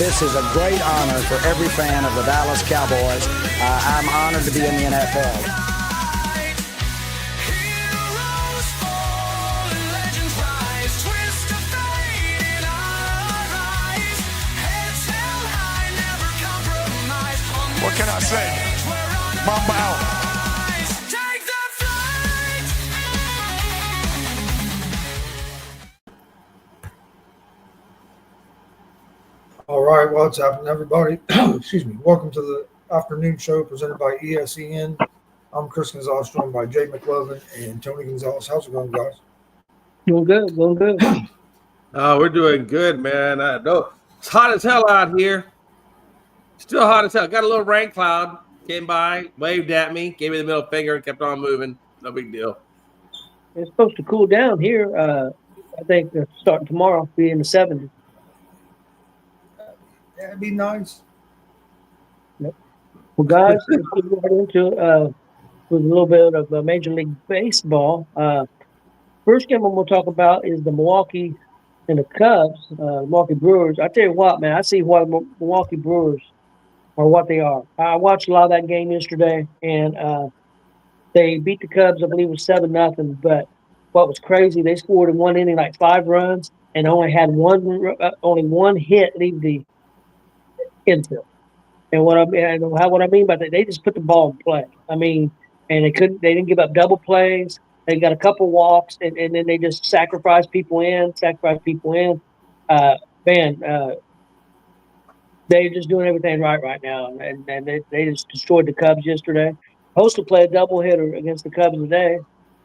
this is a great honor for every fan of the Dallas Cowboys. I'm honored to be in the NFL. What can I say? Mamba out. All right, what's happening, everybody? Excuse me. Welcome to the afternoon show presented by ESEN. I'm Chris Gonzalez, joined by Jay McLovin and Tony Gonzalez. How's it going, guys? Doing good, going good. We're doing good, man. It's hot as hell out here. Still hot as hell. Got a little rain cloud. Came by, waved at me, gave me the middle finger, and kept on moving. No big deal. It's supposed to cool down here. I think starting tomorrow, be in the 70s. That'd be nice. Yep. Well, guys, let's get right into with a little bit of Major League Baseball. First game I'm going to talk about is the Milwaukee and the Cubs, Milwaukee Brewers. I tell you what, man, I see why Milwaukee Brewers are what they are. I watched a lot of that game yesterday, and they beat the Cubs, I believe it was 7-0. But what was crazy, they scored in one inning like 5 runs and only had only one hit leave the infield. And what I mean by that, they just put the ball in play. I mean, and they didn't give up double plays. They got a couple walks, and then they just sacrificed people in. They're just doing everything right now, and they just destroyed the Cubs yesterday. Supposed to play a doubleheader against the Cubs today.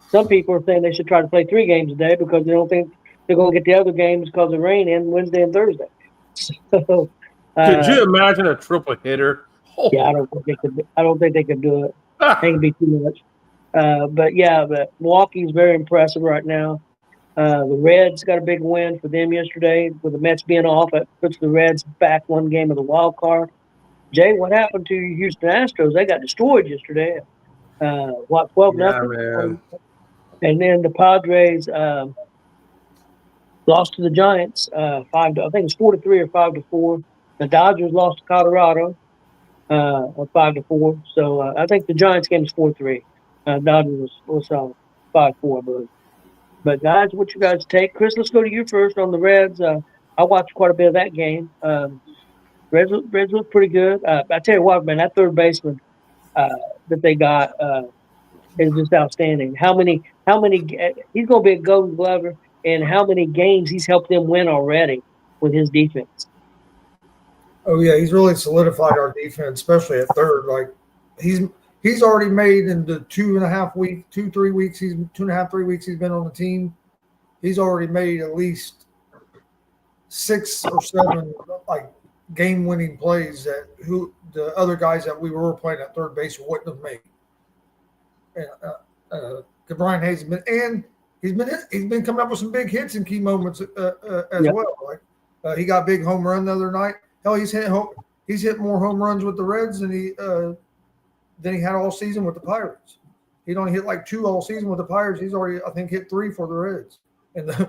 Some people are saying they should try to play 3 games a day because they don't think they're going to get the other games because of rain in Wednesday and Thursday. So, could you imagine a triple hitter? Oh. Yeah, I don't think they could do it. I think it'd be too much. But Milwaukee's very impressive right now. The Reds got a big win for them yesterday. With the Mets being off, it puts the Reds back one game of the wild card. Jay, what happened to Houston Astros? They got destroyed yesterday. 12-0. And then the Padres lost to the Giants 5-. I think it's 4-3 or 5-4. The Dodgers lost to Colorado 5-4. So I think the Giants game is 4-3. Dodgers was 5-4, I believe. But guys, what you guys take? Chris, let's go to you first on the Reds. I watched quite a bit of that game. Reds look pretty good. I tell you what, man, that third baseman that they got is just outstanding. How many? He's going to be a Golden Glover, and how many games he's helped them win already with his defense. Oh yeah, he's really solidified our defense, especially at third. Like he's already made in the 2.5 weeks, 2-3 weeks. He's 2.5, 3 weeks. He's been on the team. He's already made at least 6 or 7 like game-winning plays that the other guys that we were playing at third base wouldn't have made. And Brian Hayes he's been coming up with some big hits in key moments as well. Like he got a big home run the other night. Hell, he's hit more home runs with the Reds than he had all season with the Pirates. He'd only hit like 2 all season with the Pirates. He's already, I think, hit 3 for the Reds in the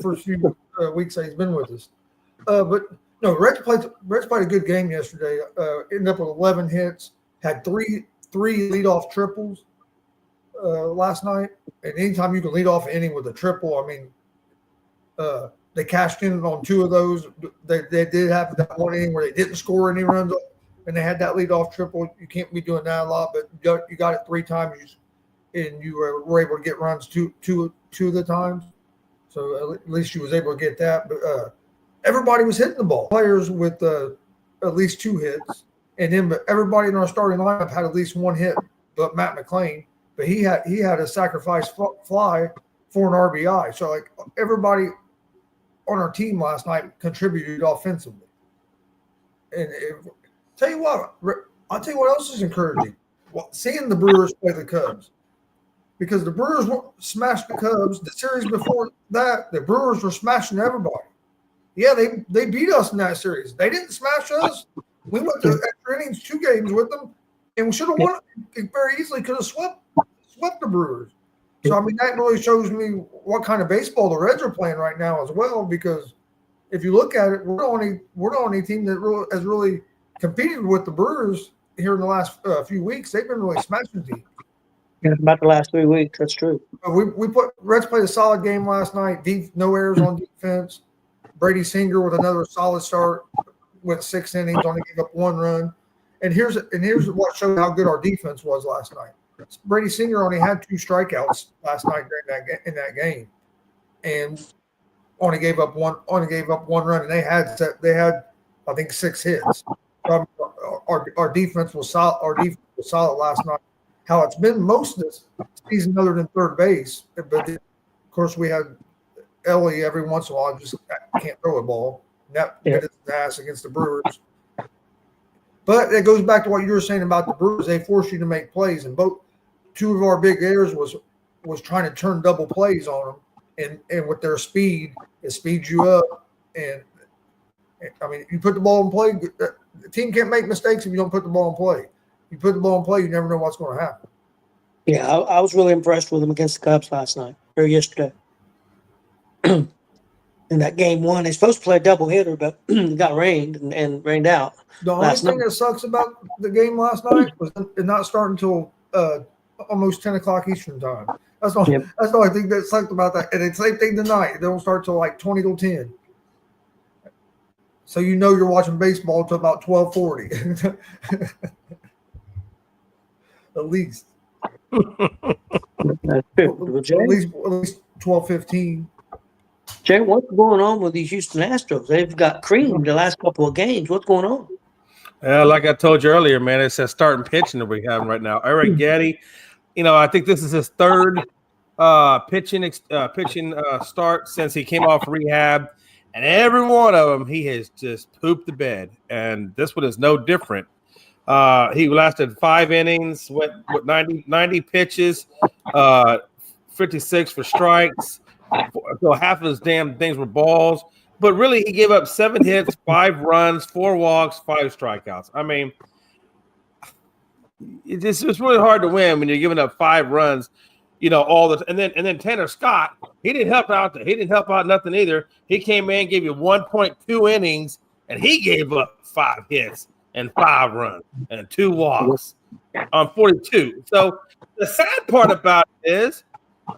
first few weeks that he's been with us. But no, Reds played a good game yesterday. Ended up with 11 hits. Had three leadoff triples last night. And anytime you can lead off an inning with a triple, I mean, they cashed in on 2 of those. They did have that one inning where they didn't score any runs, and they had that leadoff triple. You can't be doing that a lot, but you got it 3 times, and you were able to get runs two of the times. So at least you was able to get that. But everybody was hitting the ball. Players with at least 2 hits, and then everybody in our starting lineup had at least 1 hit, but Matt McLain. But he had a sacrifice fly for an RBI. So like everybody on our team last night contributed offensively. And tell you what, I'll tell you what else is encouraging. Seeing the Brewers play the Cubs. Because the Brewers smashed the Cubs. The series before that, the Brewers were smashing everybody. Yeah, they beat us in that series. They didn't smash us. We went to extra innings, 2 games with them, and we should have won it very easily. Could have swept the Brewers. So, I mean, that really shows me what kind of baseball the Reds are playing right now as well, because if you look at it, we're the only team that has really competed with the Brewers here in the last few weeks. They've been really smashing teams. Yeah, about the last 3 weeks. That's true. Reds played a solid game last night. No errors on defense. Brady Singer with another solid start with 6 innings, only gave up 1 run. And here's what showed how good our defense was last night. Brady Singer only had 2 strikeouts last night in that game, and only gave up one run. And they had I think 6 hits. Our defense was solid. Our defense was solid last night. How it's been most of this season, other than third base, but of course we had Ellie every once in a while just can't throw a ball. And that bit his ass against the Brewers. But it goes back to what you were saying about the Brewers. They force you to make plays, and 2 of our big errors was trying to turn double plays on them, and with their speed, it speeds you up. And I mean, you put the ball in play. The team can't make mistakes if you don't put the ball in play. You put the ball in play, you never know what's going to happen. Yeah, I was really impressed with them against the Cubs last night or yesterday. In that game 1, they're supposed to play a doubleheader, but it got rained and rained out. The only thing that sucks about the game last night was it not starting until almost 10 o'clock Eastern time. That's the only thing that sucked about that. And it's the same thing tonight. They don't start till like 20 till 10. So you know you're watching baseball until about 12:40. At least. That's true. At least 12:15. Jay, what's going on with these Houston Astros? They've got creamed the last couple of games. What's going on? Like I told you earlier, man, it's that starting pitching that we have right now. Eric Getty, I think this is his 3rd pitching start since he came off rehab, and every one of them he has just pooped the bed, and this one is no different. He lasted 5 innings, went with 90 pitches, 56 for strikes. So half of his damn things were balls. But really, he gave up 7 hits, 5 runs, 4 walks, 5 strikeouts. I mean, it's really hard to win when you're giving up 5 runs, all the and then Tanner Scott, he didn't help out. He didn't help out nothing either. He came in, gave you 1.2 innings, and he gave up 5 hits and 5 runs and 2 walks on 42. So the sad part about it is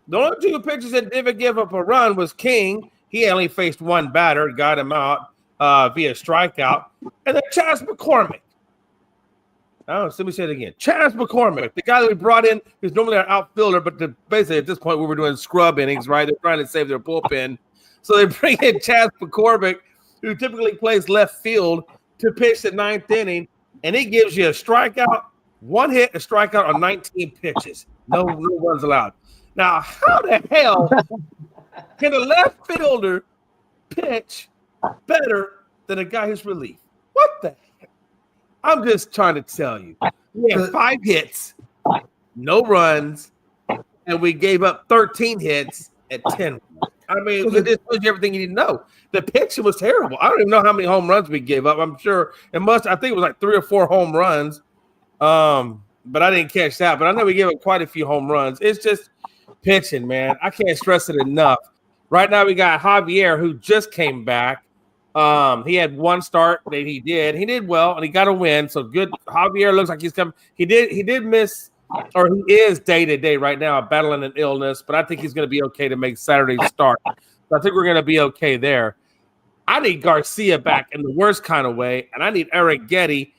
the only 2 pitchers that didn't give up a run was King. He only faced 1 batter, got him out via strikeout. And then Chas McCormick. Let me say it again. Chas McCormick, the guy that we brought in, who's normally our outfielder, but basically at this point we were doing scrub innings, right? They're trying to save their bullpen. So they bring in Chas McCormick, who typically plays left field, to pitch the 9th inning, and he gives you a strikeout, 1 hit, a strikeout on 19 pitches. No runs allowed. Now, how the hell can a left fielder pitch better than a guy who's relief? What the heck? I'm just trying to tell you. We had 5 hits, no runs, and we gave up 13 hits at 10. I mean, it just tells you everything you need to know. The pitching was terrible. I don't even know how many home runs we gave up. I'm sure I think it was like 3 or 4 home runs. But I didn't catch that. But I know we gave up quite a few home runs. It's just pitching, man. I can't stress it enough. Right now we got Javier, who just came back. He had 1 start that he did well, and he got a win. So good. Javier looks like he's coming. He did miss, or he is day-to-day right now battling an illness, but I think he's going to be okay to make Saturday's start. So I think we're going to be okay there. I need Garcia back in the worst kind of way, and I need Eric Getty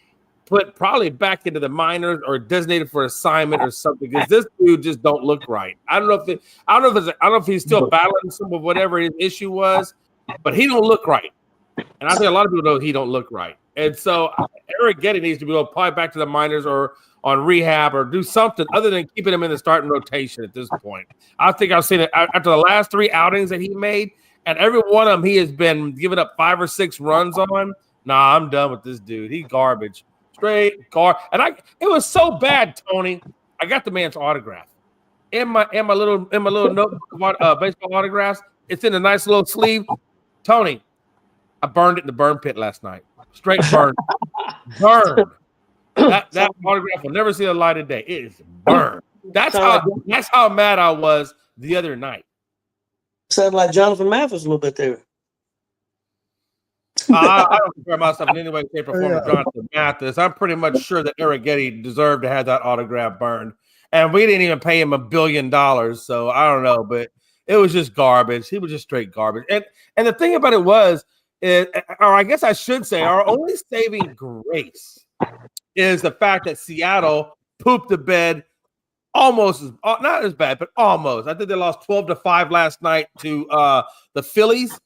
put probably back into the minors or designated for assignment or something, because this dude just don't look right. I don't know if he's still battling some of whatever his issue was, but he don't look right. And I think a lot of people know he don't look right. And so Eric Getty needs to be probably back to the minors or on rehab or do something other than keeping him in the starting rotation at this point. I think I've seen it after the last 3 outings that he made, and every one of them he has been giving up 5 or 6 runs on. Nah, I'm done with this dude. He's garbage. Straight garbage. And it was so bad, Tony. I got the man's autograph in my little notebook of baseball autographs. It's in a nice little sleeve. Tony, I burned it in the burn pit last night. Straight burned. Burned. That autograph will never see the light of day. It is burned. That's how mad I was the other night. Sounded like Jonathan Mathis a little bit there. I don't compare myself in any way, shape, or form Yeah. to Jonathan Mathis. I'm pretty much sure that Eric Getty deserved to have that autograph burned. And we didn't even pay him $1 billion. So I don't know, but it was just garbage. He was just straight garbage. And the thing about it was, or I guess I should say, our only saving grace is the fact that Seattle pooped the bed almost not as bad, but almost. I think they lost 12-5 last night to the Phillies.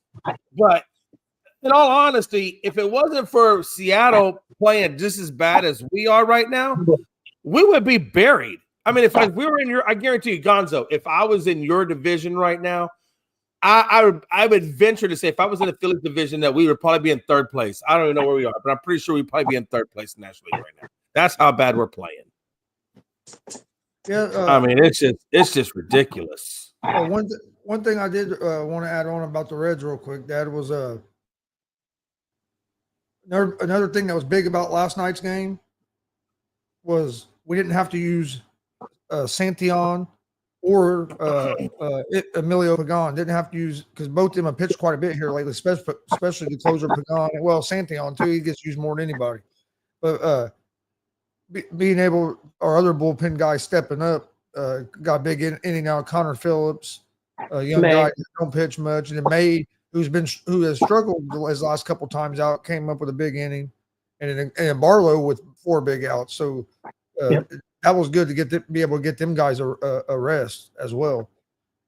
But in all honesty, if it wasn't for Seattle playing just as bad as we are right now, we would be buried. I mean, if we were in your, I guarantee you, Gonzo, if I was in your division right now, I would venture to say if I was in the Phillies division that we would probably be in third place. I don't even know where we are, but I'm pretty sure we'd probably be in third place in the National League right now. That's how bad we're playing. Yeah, I mean, it's just ridiculous. One thing I did want to add on about the Reds real quick, Dad, was another thing that was big about last night's game was we didn't have to use Santillan or Emilio Pagan. Didn't have to use, because both of them have pitched quite a bit here lately, especially the closer Pagan. Well, Santillan too, he gets used more than anybody. But being able, our other bullpen guy stepping up, got a big inning out. Connor Phillips, a young guy that don't pitch much, and then May, who has struggled his last couple times out, came up with a big inning, and Barlow with 4 big outs. So that was good to be able to get them guys a rest as well.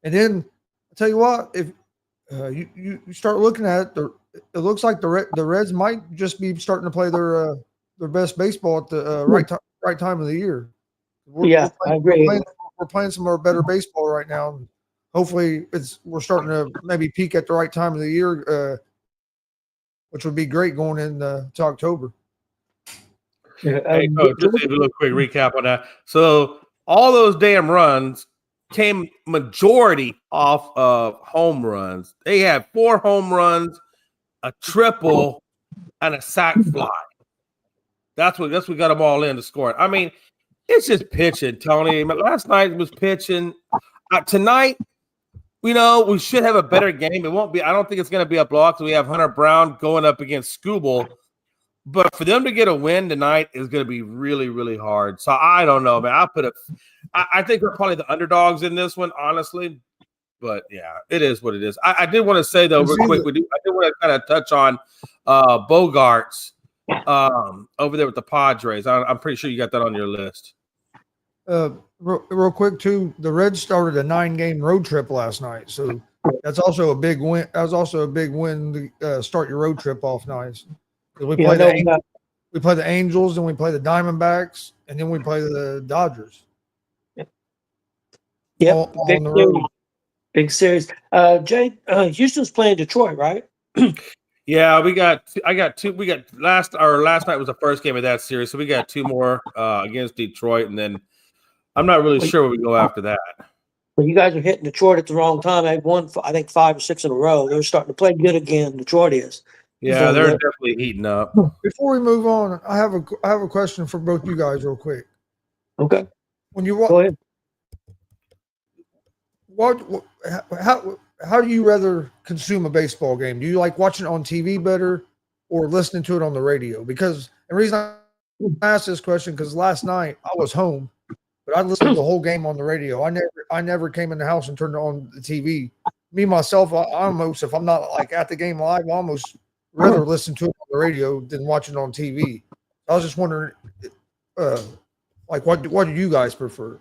And then I tell you what, if you start looking at it, it looks like the Reds might just be starting to play their best baseball at the right time of the year. I agree. We're playing some of our better baseball right now. And hopefully, we're starting to maybe peak at the right time of the year, which would be great going into October. Hey, Coach, just a little quick recap on that. So all those damn runs came majority off of home runs. They had 4 home runs, a triple, and a sac fly. That's what got them all in to score. I mean, it's just pitching, Tony. Last night was pitching. Tonight, we should have a better game. It won't be. I don't think it's going to be a blowout because we have Hunter Brown going up against Skubal. But for them to get a win tonight is going to be really, really hard. So I don't know, man. I think we're probably the underdogs in this one, honestly. But yeah, it is what it is. I did want to say though, real quick, I did want to kind of touch on Bogarts over there with the Padres. I'm pretty sure you got that on your list. Real quick too, the Reds started a 9-game road trip last night, so that's also a big win. That was also a big win to start your road trip off nice. We play the Angels, then we play the Diamondbacks, and then we play the Dodgers. Yep, all on the road. Big series. Jay, Houston's playing Detroit, right? Yeah, I got 2. We got last night was the first game of that series, so we got 2 more against Detroit, and then I'm not really sure where we go after that. Well, you guys are hitting Detroit at the wrong time. They've won, I think, 5 or 6 in a row. They're starting to play good again. Detroit is. Yeah, they're definitely heating up. Before we move on, I have a question for both you guys, real quick. Okay. When you Go ahead. how do you rather consume a baseball game? Do you like watching it on TV better or listening to it on the radio? Because the reason I asked this question, because last night I was home, but I listened to the whole game on the radio. I never came in the house and turned on the TV. Me myself, I almost, if I'm not like at the game live, I almost rather listen to it on the radio than watch it on TV. I was just wondering, like, what do you guys prefer?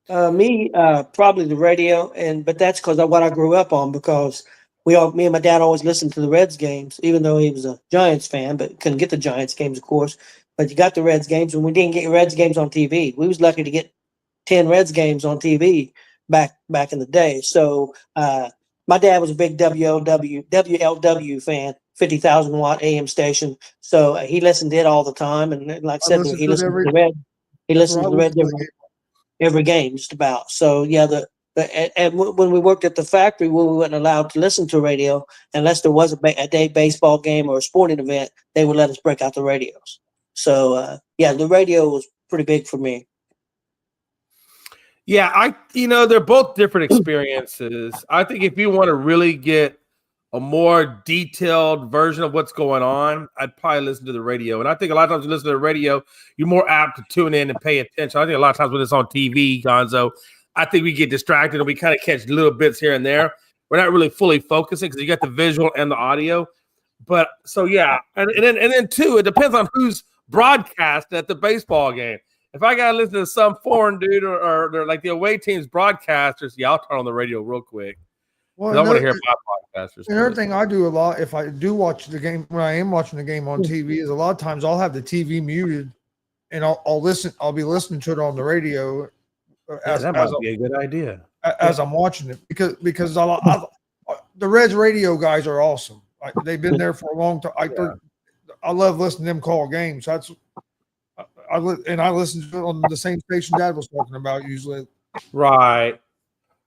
Me, probably the radio, but that's because of what I grew up on. Because me and my dad always listened to the Reds games, even though he was a Giants fan, but couldn't get the Giants games, of course. But you got the Reds games, and we didn't get Reds games on TV. We was lucky to get 10 Reds games on TV back in the day. So my dad was a big WLW fan, 50,000 watt AM station. So he listened to it all the time, and like I said, he listened to the Reds. He listened to the Reds every game, just about. So yeah, and when we worked at the factory, we weren't allowed to listen to radio unless there was a day baseball game or a sporting event. They would let us break out the radios. So yeah, the radio was pretty big for me. Yeah, they're both different experiences. I think if you want to really get a more detailed version of what's going on, I'd probably listen to the radio. And I think a lot of times you listen to the radio, you're more apt to tune in and pay attention. I think a lot of times when it's on TV, Gonzo, I think we get distracted and we kind of catch little bits here and there. We're not really fully focusing because you got the visual and the audio. But so, yeah. And then too, it depends on who's broadcast at the baseball game. If I got to listen to some foreign dude or like the away team's broadcasters, yeah, I'll turn on the radio real quick. Well, I want to hear my podcasters. Another thing I do a lot, if I do watch the game, when I am watching the game on TV, is a lot of times I'll have the TV muted, and I'll listen. I'll be listening to it on the radio. That might be a good idea as I'm watching it because the Reds radio guys are awesome. They've been there for a long time. I love listening to them call games. That's I listen to it on the same station Dad was talking about usually. Right.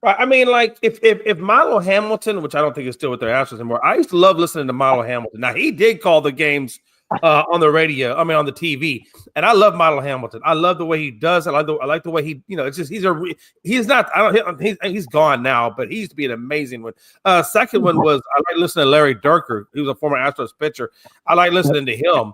I mean, like if Milo Hamilton, which I don't think is still with their Astros anymore, I used to love listening to Milo Hamilton. Now he did call the games on the radio. I mean, on the TV, and I love Milo Hamilton. I love the way he does. I like the way he, it's just he's not. He's gone now, but he used to be an amazing one. Second one was I like listening to Larry Durker. He was a former Astros pitcher. I like listening to him.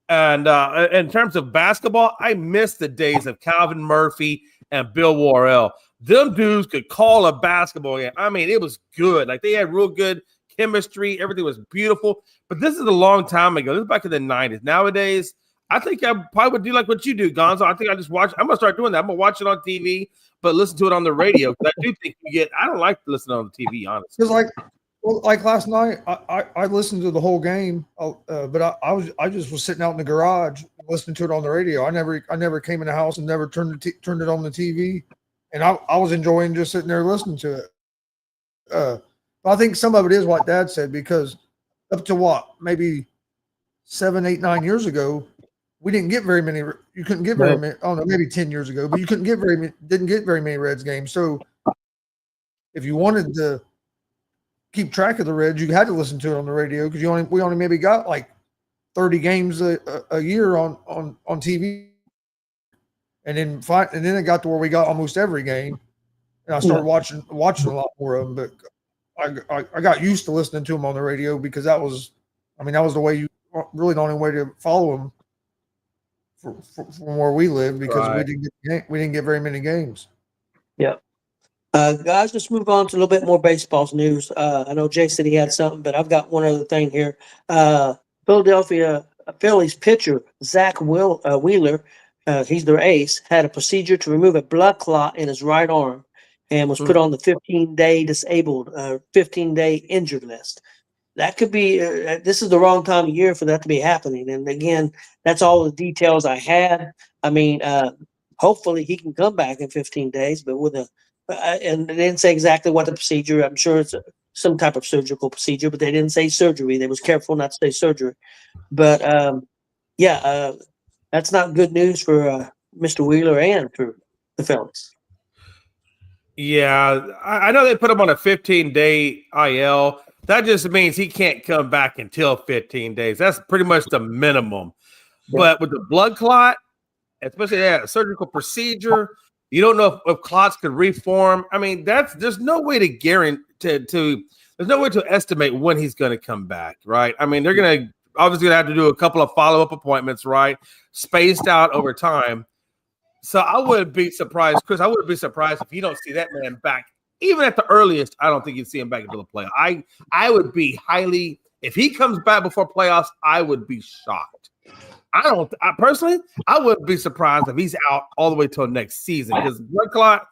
And in terms of basketball, I miss the days of Calvin Murphy and Bill Worrell. Them dudes could call a basketball game. I mean, it was good. Like they had real good chemistry. Everything was beautiful. But this is a long time ago. This is back in the 90s. Nowadays, I think I probably would do like what you do, Gonzo. I think I just watch. I'm going to start doing that. I'm going to watch it on TV, but listen to it on the radio. Because I do think I don't like to listen on the TV, honestly. Because like last night, I listened to the whole game, but I just was sitting out in the garage listening to it on the radio. I never came in the house and never turned it on the TV, and I was enjoying just sitting there listening to it. I think some of it is what Dad said, because up to maybe 7, 8, 9 years ago, we didn't get very many. You couldn't get very many. I don't know, maybe 10 years ago, but you didn't get very many Reds games. So if you wanted to keep track of the Reds, you had to listen to it on the radio because we only maybe got like 30 games a year on TV, and then it got to where we got almost every game, and I started watching a lot more of them. But I got used to listening to them on the radio because that was the way really the only way to follow them from where we live, because we didn't get very many games. Yeah. Guys, let's move on to a little bit more baseball news. I know Jay said he had something, but I've got one other thing here. Philadelphia Phillies pitcher Zach Wheeler, he's their ace, had a procedure to remove a blood clot in his right arm and was put on the 15-day disabled, 15-day injured list. That could be this is the wrong time of year for that to be happening. And again, that's all the details I had. I mean, hopefully he can come back in 15 days, but with and they didn't say exactly what the procedure. I'm sure it's some type of surgical procedure, but they didn't say surgery. They was careful not to say surgery. But that's not good news for Mr. Wheeler and for the Phillies. Yeah, I know they put him on a 15-day IL. That just means he can't come back until 15 days. That's pretty much the minimum. But with the blood clot, especially a surgical procedure, you don't know if clots could reform. I mean, there's no way to guarantee there's no way to estimate when he's going to come back, right? I mean, they're going to obviously have to do a couple of follow-up appointments, right? Spaced out over time. So I wouldn't be surprised, Chris. I wouldn't be surprised if you don't see that man back. Even at the earliest, I don't think you'd see him back until the playoffs. I would be if he comes back before playoffs, I would be shocked. I personally wouldn't be surprised if he's out all the way till next season, because blood clot,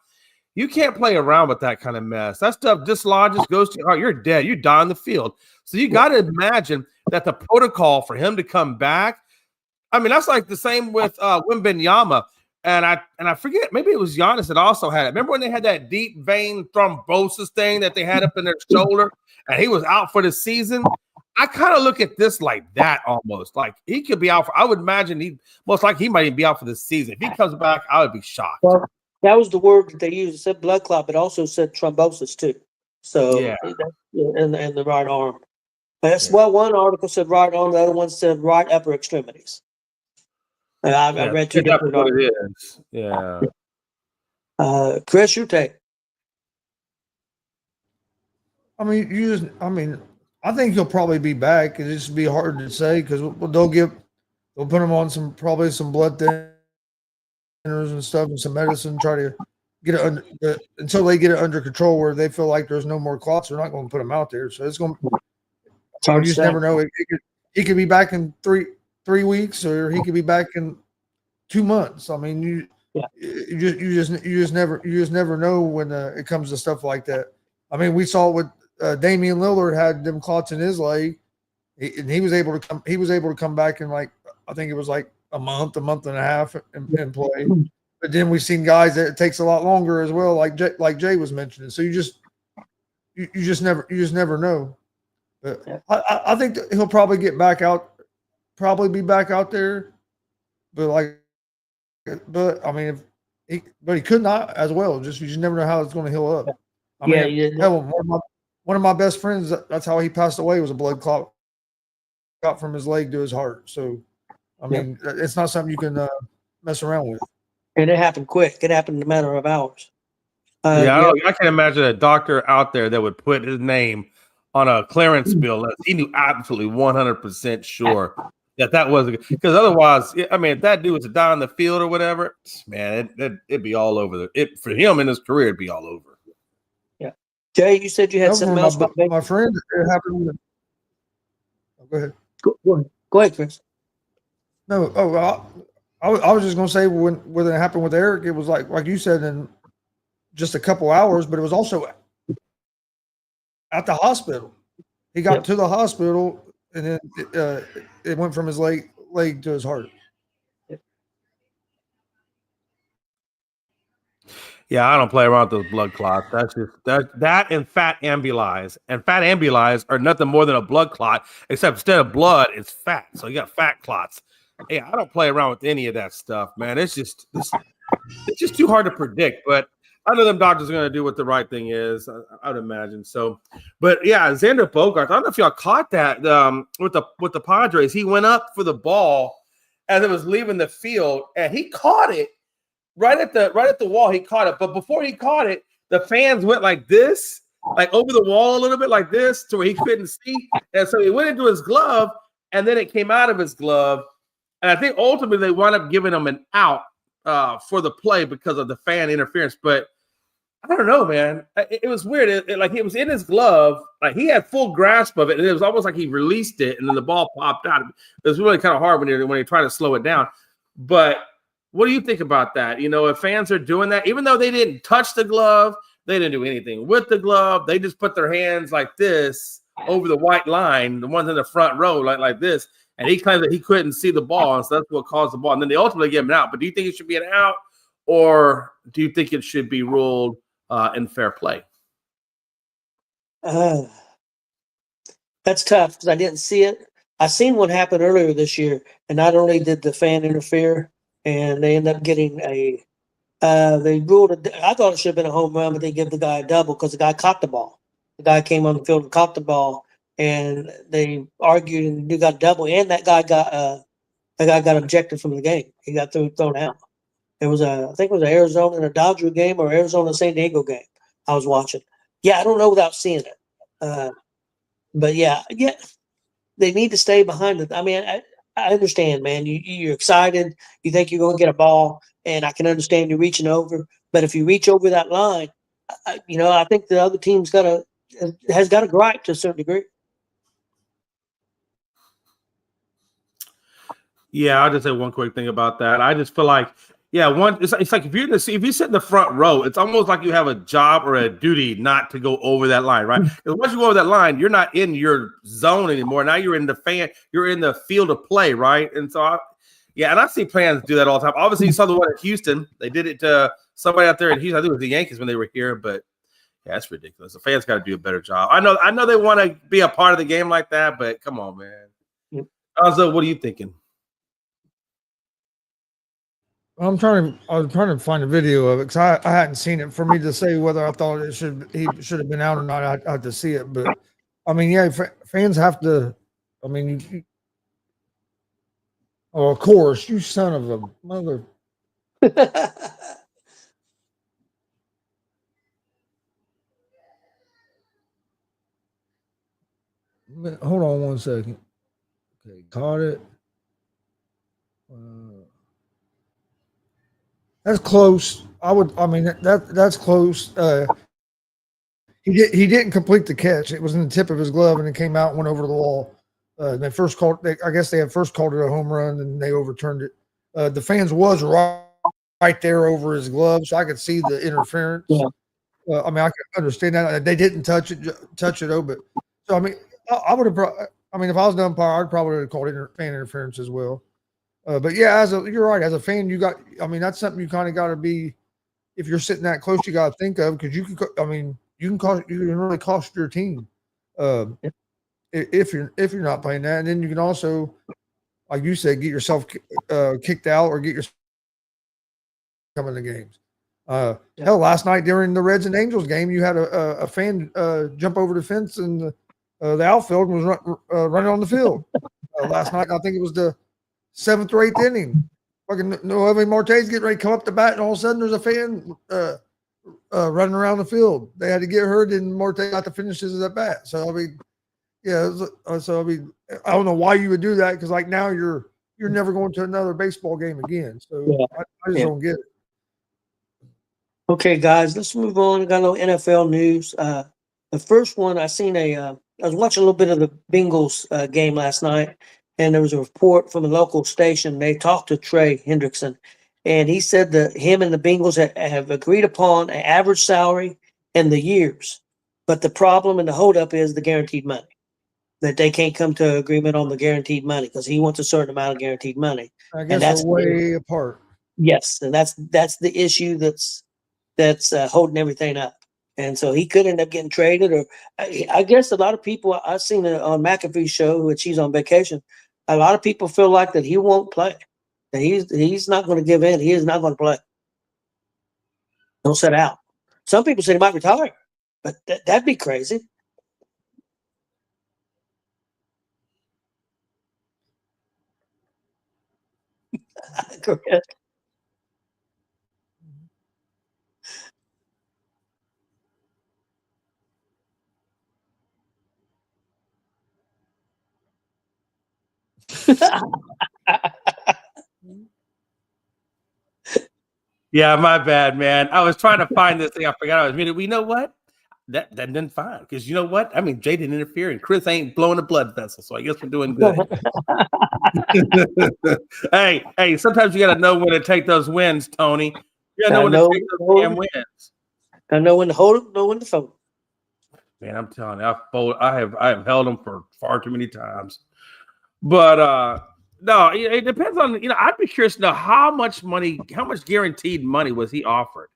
you can't play around with that kind of mess. That stuff dislodges, goes to your heart. You're dead. You die on the field. So you got to imagine that the protocol for him to come back. I mean, that's like the same with Wembanyama. And I forget, maybe it was Giannis that also had it. Remember when they had that deep vein thrombosis thing that they had up in their shoulder, and he was out for the season? I kind of look at this like that almost. Like he could be out I would imagine he might even be out for the season. If he comes back, I would be shocked. Well, that was the word that they used. It said blood clot, but also said thrombosis too. So in the right arm. Well, one article said right arm, the other one said right upper extremities. And I read two different articles. Yeah. Chris, your take. I mean, I think he'll probably be back. It'll just be hard to say because they'll put him on probably some blood thinners and stuff and some medicine, try to get it under until they get it under control where they feel like there's no more clots. They're not going to put him out there. So it's going. You just never know. He could be back in three weeks, or he could be back in 2 months. I mean, you just never know when it comes to stuff like that. I mean, we saw with Damian Lillard had them clots in his leg, and he was able to come back in like I think it was like a month and a half and play. But then we've seen guys that it takes a lot longer as well, like Jay was mentioning. So you just never know. But I think that he'll probably be back out there. But I mean, he could not as well. You just never know how it's going to heal up. I mean, hell, one of my best friends, that's how he passed away, was a blood clot from his leg to his heart. So, I mean, it's not something you can mess around with. And it happened quick. It happened in a matter of hours. I can imagine a doctor out there that would put his name on a clearance bill. He knew absolutely 100% sure that wasn't, because otherwise, I mean, if that dude was to die on the field or whatever, man, it'd be all over. For him in his career, it'd be all over. Yeah. Jay, you said you had something else. My friend, it happened with. Go ahead. Go ahead, Chris. No, I was just going to say when it happened with Eric, it was like you said, in just a couple hours, but it was also at the hospital. He got to the hospital, and then it went from his leg to his heart. Yeah, I don't play around with those blood clots. That's just that and fat ambulize. And fat ambulize are nothing more than a blood clot, except instead of blood, it's fat. So you got fat clots. Yeah, I don't play around with any of that stuff, man. It's just too hard to predict. But I know them doctors are going to do what the right thing is. I would imagine so. But yeah, Xander Bogaerts. I don't know if y'all caught that with the Padres. He went up for the ball as it was leaving the field, and he caught it right at the wall. He caught it, but before he caught it, the fans went like this, like over the wall a little bit, like this, to where he couldn't see, and so he went into his glove, and then it came out of his glove. And I think ultimately they wound up giving him an out for the play because of the fan interference. But I don't know, man. It was weird. It was in his glove. Like he had full grasp of it, and it was almost like he released it, and then the ball popped out. It was really kind of hard when they try to slow it down. But what do you think about that? You know, if fans are doing that, even though they didn't touch the glove, they didn't do anything with the glove. They just put their hands like this over the white line, the ones in the front row, like this. And he claims that he couldn't see the ball, and so that's what caused the ball. And then they ultimately give him an out. But do you think it should be an out, or do you think it should be ruled in fair play? That's tough because I didn't see it. I seen what happened earlier this year, and not only did the fan interfere, and they end up getting they ruled I thought it should have been a home run, but they give the guy a double because the guy caught the ball. The guy came on the field and caught the ball, and they argued and you got a double, and that guy got ejected from the game. He got thrown out. It was I think it was an Arizona and a Dodger game or Arizona San Diego game I was watching. Yeah, I don't know without seeing it. But yeah, they need to stay behind it. I mean, I understand, man. You're excited. You think you're going to get a ball, and I can understand you reaching over. But if you reach over that line, I think the other team's has got a gripe to a certain degree. Yeah, I'll just say one quick thing about that. I just feel like, it's like if you sit in the front row, it's almost like you have a job or a duty not to go over that line, right? Because once you go over that line, you're not in your zone anymore. Now you're in the field of play, right? And so, and I see fans do that all the time. Obviously, you saw the one in Houston. They did it to somebody out there in Houston. I think it was the Yankees when they were here, but yeah, that's ridiculous. The fans got to do a better job. I know they want to be a part of the game like that, but come on, man. Yep. Also, what are you thinking? I was trying to find a video of it because I hadn't seen it. For me to say whether I thought he should have been out or not, I had to see it. But I mean, yeah, fans have to. I mean, of course, you son of a mother. Hold on 1 second. Okay, caught it. That's close. I mean that's close. He didn't complete the catch. It was in the tip of his glove, and it came out and went over the wall. They first called. I guess they had first called it a home run, and they overturned it. The fans was right there over his glove, so I could see the interference. Yeah. I mean, I can understand that they didn't touch it. But so I mean, I would have. I mean, if I was the umpire, I'd probably have called fan interference as well. But yeah, you're right. As a fan, you got. I mean, that's something you kind of got to be. If you're sitting that close, you got to think of because you can. I mean, you can really cost your team if you're not playing that, and then you can also, like you said, get yourself kicked out or get yourself coming to games. Hell, last night during the Reds and Angels game, you had a fan jump over the fence in the outfield and was running on the field. Last night, I think it was the 7th or 8th inning. Fucking Noelvi Marte's getting ready to come up the bat, and all of a sudden there's a fan running around the field. They had to get hurt, and Marte got to finish his at bat. So I mean, yeah. So I mean, I don't know why you would do that because like now you're never going to another baseball game again. So Yeah. I just don't get it. Okay, guys, let's move on. Got a little NFL news. The first one I seen I was watching a little bit of the Bengals game last night, and there was a report from a local station. They talked to Trey Hendrickson, and he said that him and the Bengals have agreed upon an average salary and the years, but the problem and the holdup is the guaranteed money. That they can't come to an agreement on the guaranteed money because he wants a certain amount of guaranteed money. I guess that's they're way apart. Yes, and that's the issue that's holding everything up. And so he could end up getting traded, or I guess a lot of people I've seen it on McAfee's show, which he's on vacation. A lot of people feel like that he won't play, that he's not going to give in. He is not going to play. He'll sit out. Some people say he might retire, but that'd be crazy. Correct. Yeah, my bad, man. I was trying to find this thing. I forgot I was muted. You know what? That didn't fine because you know what? I mean, Jay didn't interfere, and Chris ain't blowing a blood vessel, so I guess we're doing good. hey, sometimes you got to know when to take those wins, Tony. You got to know when to take those damn wins. I know when to hold them, know when to fold. Man, I'm telling you, I have held them for far too many times. But no, it depends on, I'd be curious to know how much guaranteed money was he offered?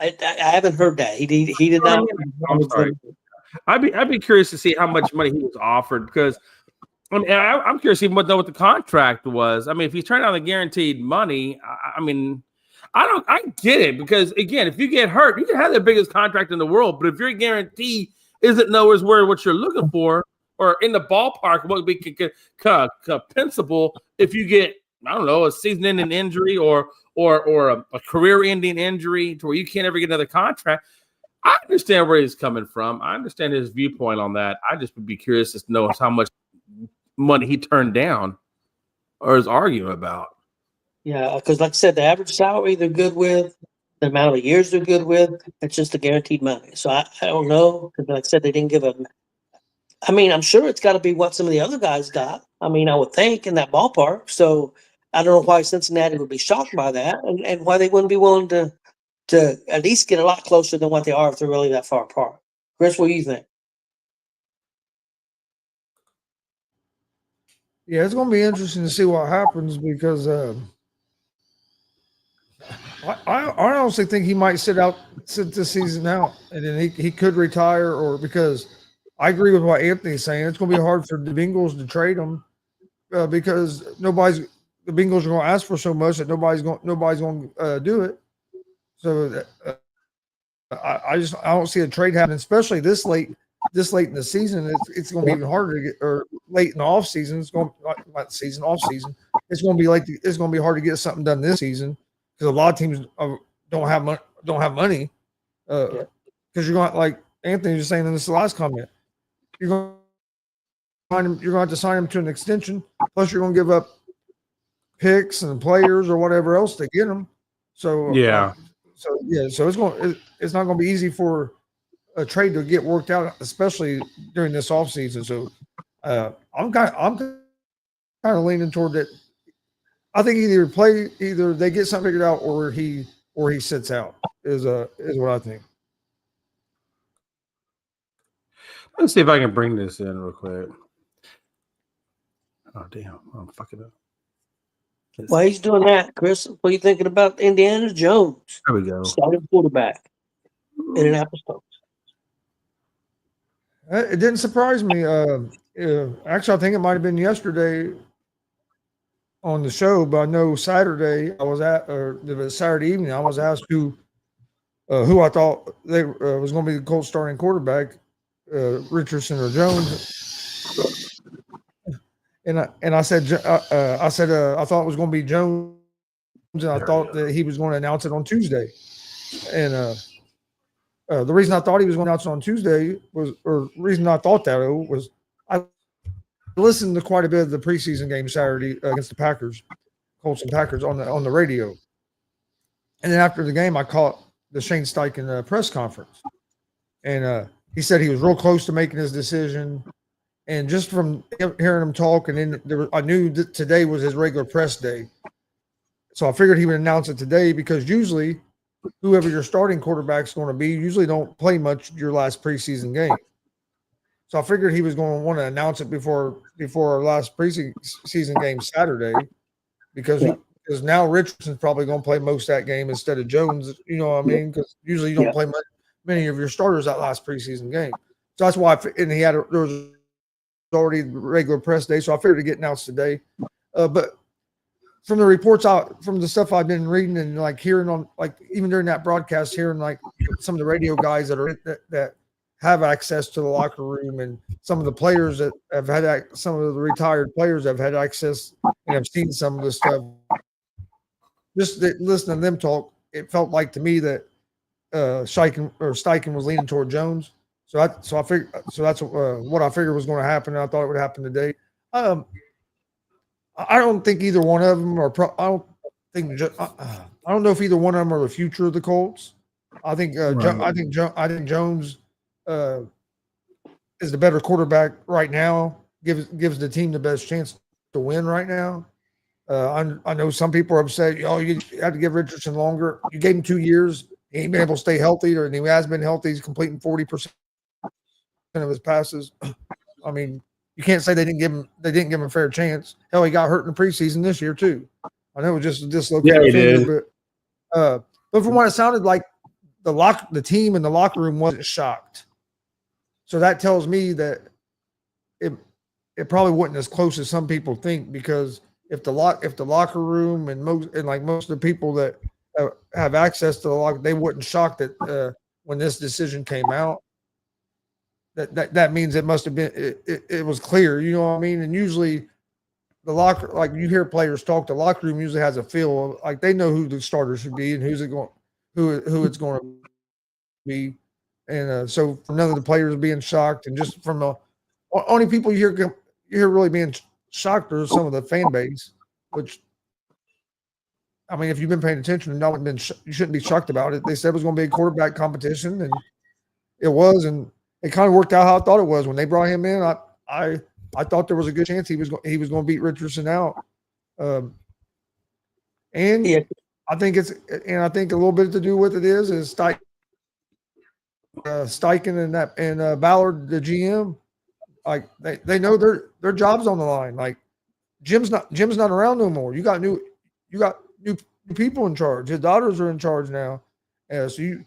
I haven't heard that. He did not. I'm sorry. I'd be curious to see how much money he was offered because I mean, I'm curious to even know what the contract was. I mean, if he's turning down the guaranteed money, I get it because again, if you get hurt, you can have the biggest contract in the world, but if your guarantee isn't nowhere near what you're looking for or in the ballpark, what would be compensable if you get, I don't know, a season-ending injury or a career-ending injury to where you can't ever get another contract. I understand where he's coming from. I understand his viewpoint on that. I just would be curious to know how much money he turned down or is arguing about. Yeah, because like I said, the average salary they're good with, the amount of years they're good with, it's just the guaranteed money. So I don't know, because like I said, they didn't give a. I mean, I'm sure it's got to be what some of the other guys got. I mean, I would think in that ballpark. So I don't know why Cincinnati would be shocked by that, and why they wouldn't be willing to at least get a lot closer than what they are if they're really that far apart. Chris, what do you think? Yeah, it's going to be interesting to see what happens because I honestly think he might sit this season out, and then he could retire, or because I agree with what Anthony's saying. It's going to be hard for the Bengals to trade him because the Bengals are going to ask for so much that nobody's going to do it. So I don't see a trade happening, especially this late in the season. It's going to be even harder to get, or late in the off season. It's going not season off season. It's going to be hard to get something done this season because a lot of teams don't have money. Because you're going Anthony was saying in this last comment, you're going to have to sign him to an extension. Plus, you're going to give up picks and players or whatever else to get him. So so it's not going to be easy for a trade to get worked out, especially during this offseason. So I'm kind of leaning toward that. I think either they get something figured out or he sits out is what I think. Let's see if I can bring this in real quick. Oh damn! I'm fucking up. While he's doing that, Chris, what are you thinking about Indiana Jones? There we go. Starting quarterback, Indianapolis Colts. It didn't surprise me. Actually, I think it might have been yesterday on the show, but I know Saturday Saturday evening I was asked who I thought they was going to be the Colts starting quarterback, Richardson or Jones, and I said I thought it was going to be Jones, and I thought that he was going to announce it on Tuesday, and the reason I thought he was going to announce it on Tuesday was I listened to quite a bit of the preseason game Saturday against the Packers, Colts and Packers on the radio. And then after the game, I caught the Shane Steichen press conference. And he said he was real close to making his decision. And just from hearing him talk, and then I knew that today was his regular press day. So I figured he would announce it today because usually whoever your starting quarterback's going to be usually don't play much your last preseason game. So I figured he was going to want to announce it before our last preseason game Saturday, because now Richardson's probably going to play most of that game instead of Jones. You know what I mean? Because usually you don't play many of your starters that last preseason game. So that's why. There was already regular press day, so I figured to get announced today. But from the reports from the stuff I've been reading and like hearing on, like even during that broadcast, hearing like some of the radio guys that have access to the locker room, and some of the players that have had some of the retired players have had access and have seen some of the stuff. Just listening to them talk, it felt like to me that Steichen was leaning toward Jones. So that's what I figured was going to happen. And I thought it would happen today. I don't think either one of them are. I don't know if either one of them are the future of the Colts. I think Jones is the better quarterback right now. Gives the team the best chance to win right now. I know some people are upset. Oh, you have to give Richardson longer. You gave him 2 years. He ain't been able to stay healthy, and he has been healthy. He's completing 40% of his passes. I mean, you can't say they didn't give him a fair chance. Hell, he got hurt in the preseason this year too. I know it was just a dislocated finger, but from what it sounded like, the team in the locker room wasn't shocked. So that tells me that it probably wasn't as close as some people think, because if the locker room and most of the people that have access to the locker, they weren't shocked that when this decision came out. That means it must have been it was clear, you know what I mean? And usually the locker, like you hear players talk, the locker room usually has a feel of, like they know who the starter should be and who it's going to be. And so for none of the players being shocked, and just from the only people you hear really being shocked are some of the fan base, which, I mean, if you've been paying attention, you shouldn't be shocked about it. They said it was going to be a quarterback competition, and it was, and it kind of worked out how I thought it was when they brought him in. I thought there was a good chance he was going to beat Richardson out, and I think a little bit to do with it is Steichen and Ballard, the GM, like they know their job's on the line. Like Jim's not around no more. You got new people in charge. His daughters are in charge now, so you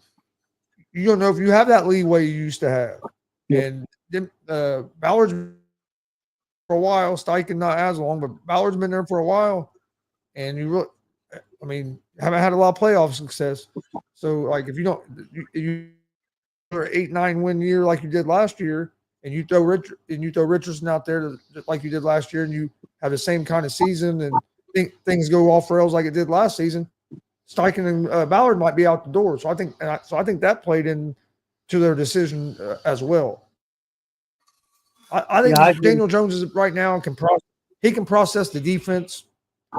don't know if you have that leeway you used to have. And then Ballard's for a while, Steichen not as long, but Ballard's been there for a while, and haven't had a lot of playoff success. So like if you are 8-9 win year like you did last year, and you throw Richardson out there like you did last year, and you have the same kind of season, and things go off rails like it did last season, Steichen and Ballard might be out the door. So I think that played into to their decision as well. I think Yeah, I agree. Daniel Jones is right now he can process the defense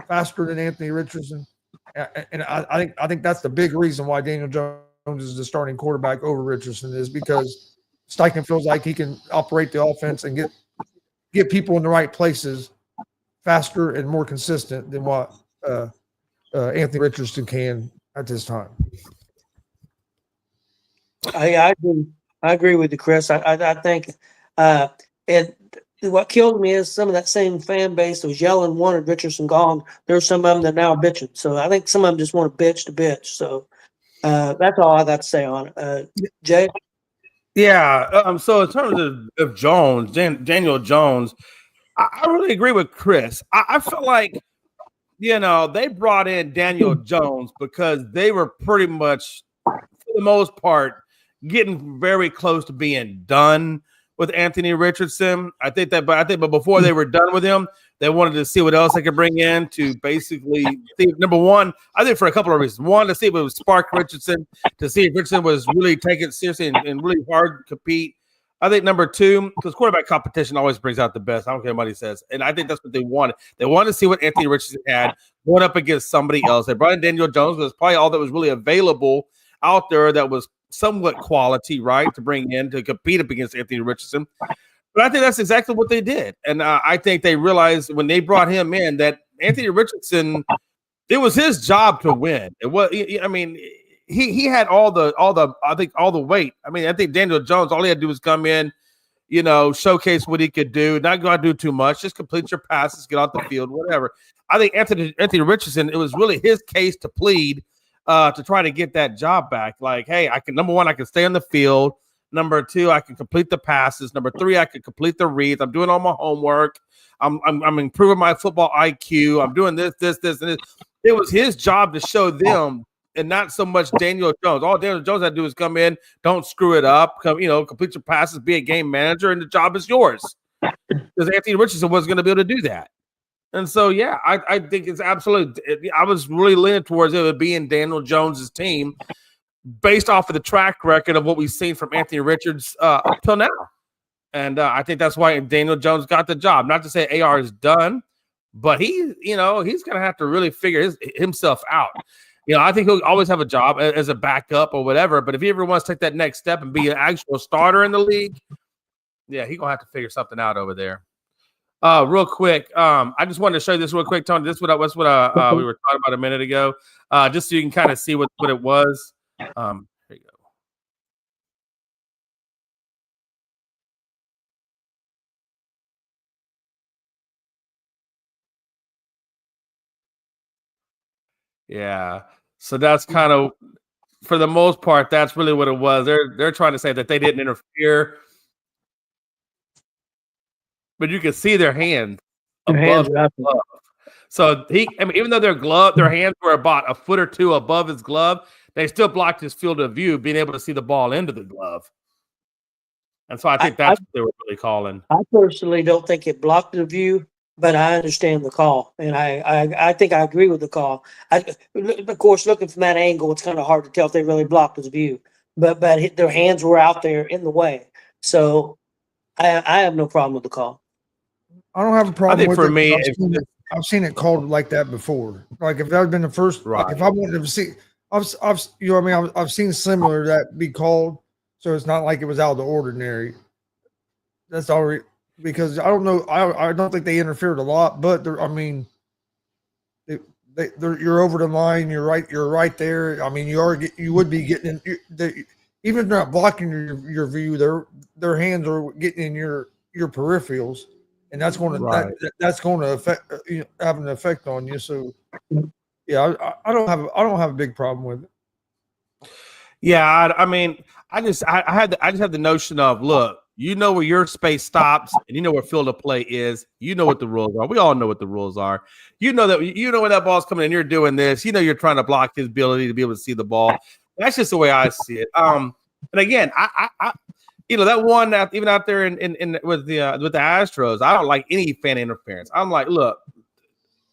faster than Anthony Richardson, and I think that's the big reason why Daniel Jones is the starting quarterback over Richardson is because Steichen feels like he can operate the offense and get people in the right places faster and more consistent than what Anthony Richardson can at this time. I agree with you, Chris. I think and what killed me is some of that same fan base that was yelling wanted Richardson gone. There's some of them that now are bitching. So I think some of them just want to bitch to bitch. So that's all I got to say on it. Jay? Yeah. So in terms of Jones, Daniel Jones, I really agree with Chris. I feel like, they brought in Daniel Jones because they were pretty much, for the most part, getting very close to being done with Anthony Richardson. But before they were done with him, they wanted to see what else they could bring in to basically see. Number one, I think for a couple of reasons. One, to see if it was spark Richardson, to see if Richardson was really taking it seriously and really hard to compete. I think number two, because quarterback competition always brings out the best. I don't care what he says. And I think that's what they wanted. They wanted to see what Anthony Richardson had going up against somebody else. They brought in Daniel Jones, was probably all that was really available out there that was somewhat quality, right, to bring in to compete up against Anthony Richardson. But I think that's exactly what they did. And I think they realized when they brought him in that Anthony Richardson, it was his job to win. It was, I mean, he had all the weight. I mean, I think Daniel Jones, all he had to do was come in, showcase what he could do, not go out and do too much, just complete your passes, get off the field, whatever. I think Anthony Richardson, it was really his case to plead to try to get that job back. Like, hey, number one, I can stay on the field. Number two, I can complete the passes. Number three, I can complete the reads. I'm doing all my homework. I'm improving my football IQ. I'm doing this, and this. It was his job to show them, and not so much Daniel Jones. All Daniel Jones had to do is come in, don't screw it up, complete your passes, be a game manager, and the job is yours. Because Anthony Richardson wasn't going to be able to do that. And so, yeah, I think it's absolute. I was really leaning towards it being Daniel Jones's team based off of the track record of what we've seen from Anthony Richards up till now. And I think that's why Daniel Jones got the job. Not to say AR is done, but he's going to have to really figure himself out. I think he'll always have a job as a backup or whatever. But if he ever wants to take that next step and be an actual starter in the league, yeah, he's going to have to figure something out over there. Real quick, I just wanted to show you this real quick, Tony. This is what we were talking about a minute ago, just so you can kind of see what it was. Here you go. Yeah, so that's kind of, for the most part, that's really what it was. They're trying to say that they didn't interfere, but you can see their hands above his glove. So even though their hands were about a foot or two above his glove, they still blocked his field of view, being able to see the ball into the glove. And so I think that's what they were really calling. I personally don't think it blocked the view, but I understand the call, and I think I agree with the call. Of course, looking from that angle, it's kind of hard to tell if they really blocked his view, but their hands were out there in the way. So I have no problem with the call. I don't have a problem. I think with for it. me, I've seen it called like that before. Like if that had been the first, right. Like if I wanted to see, I've seen similar that be called. So it's not like it was out of the ordinary. That's already, because I don't know. I don't think they interfered a lot, but you're over the line. You're right there. I mean, you would be getting in. Even if they're not blocking your view, their hands are getting in your peripherals, and that's going to that's going to affect have an effect on you. So yeah, I don't have a big problem with it. Yeah, I mean, I just have the notion of, look, you know where your space stops, and you know where field of play is. You know what the rules are. We all know what the rules are. You know when that ball's coming and you're doing this. You know you're trying to block his ability to be able to see the ball. That's just the way I see it. And again, I that one even out there in with the Astros, I don't like any fan interference. I'm like, look,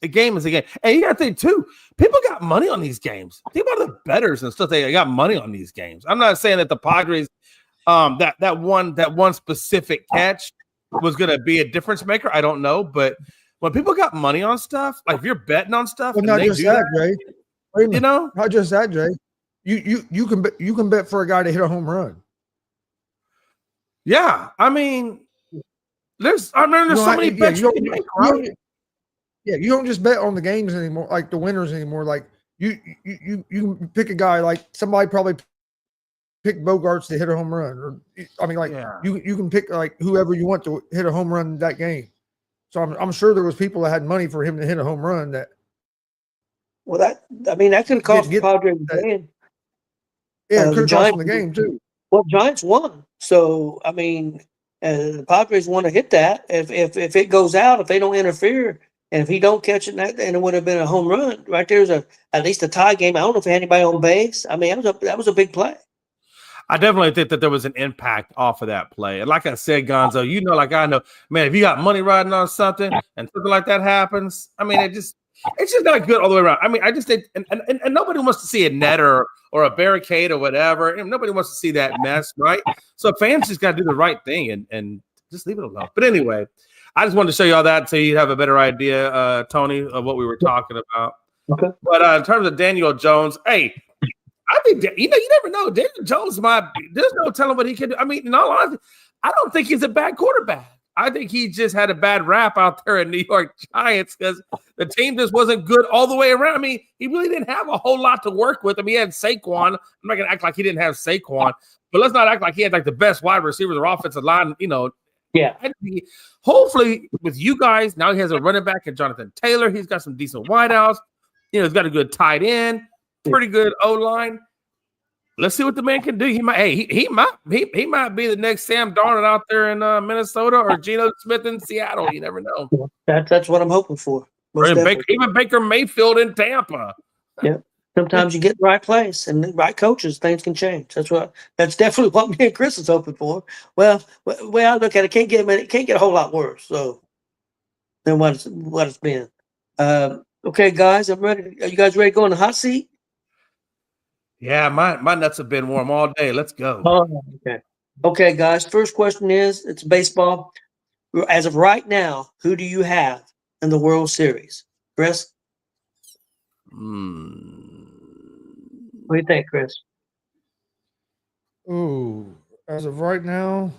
the game is a game. And you got to think too, people got money on these games. Think about the bettors and stuff. They got money on these games. I'm not saying that the Padres that one specific catch was going to be a difference maker. I don't know, but when people got money on stuff, like if you're betting on stuff, Well, not just that, Jay. Wait a minute. you know, Not just that, Jay. You can bet for a guy to hit a home run. yeah. I mean, there's so many bets you can make, right? You don't just bet on the games anymore, like the winners anymore. Like you can pick a guy, like somebody probably pick Bogarts to hit a home run, or I mean, like you can pick like whoever you want to hit a home run that game. So I'm sure there was people that had money for him to hit a home run. That that could have cost the Padres the game. Yeah, it could have cost Giants them the game too. Well, Giants won, so I mean, the Padres want to hit that. If it goes out, if they don't interfere, and if he don't catch it, and it would have been a home run right there's at least a tie game. I don't know if anybody on base. I mean, that was a big play. I definitely think that there was an impact off of that play. And like I said, Gonzo, like I know, man, if you got money riding on something and something like that happens, I mean, it's just not good all the way around. I mean, I just think, and nobody wants to see a net or a barricade or whatever. And nobody wants to see that mess, right? So fans just got to do the right thing and just leave it alone. But anyway, I just wanted to show you all that so you have a better idea, Tony, of what we were talking about. Okay. But in terms of Daniel Jones, hey, I think you never know. Daniel Jones there's no telling what he can do. I mean, in all honesty, I don't think he's a bad quarterback. I think he just had a bad rap out there in New York Giants because the team just wasn't good all the way around. I mean, he really didn't have a whole lot to work with. I mean, he had Saquon. I'm not going to act like he didn't have Saquon, but let's not act like he had like the best wide receivers or offensive line, Yeah. Hopefully with you guys, now he has a running back in Jonathan Taylor. He's got some decent wideouts. He's got a good tight end. Pretty good O-line. Let's see what the man can do. He might be the next Sam Darnold out there in Minnesota or Geno Smith in Seattle. You never know. That's what I'm hoping for. Even Baker Mayfield in Tampa. Yeah. Sometimes you get the right place and the right coaches, things can change. That's definitely what me and Chris is hoping for. Well, I look at it, can't get a whole lot worse. So than what it's been. Okay, guys, I'm ready. Are you guys ready to go in the hot seat? Yeah, my nuts have been warm all day. Let's go. Oh, okay. Okay, guys. First question is, it's baseball. As of right now, who do you have in the World Series? Chris? What do you think, Chris? Ooh, as of right now,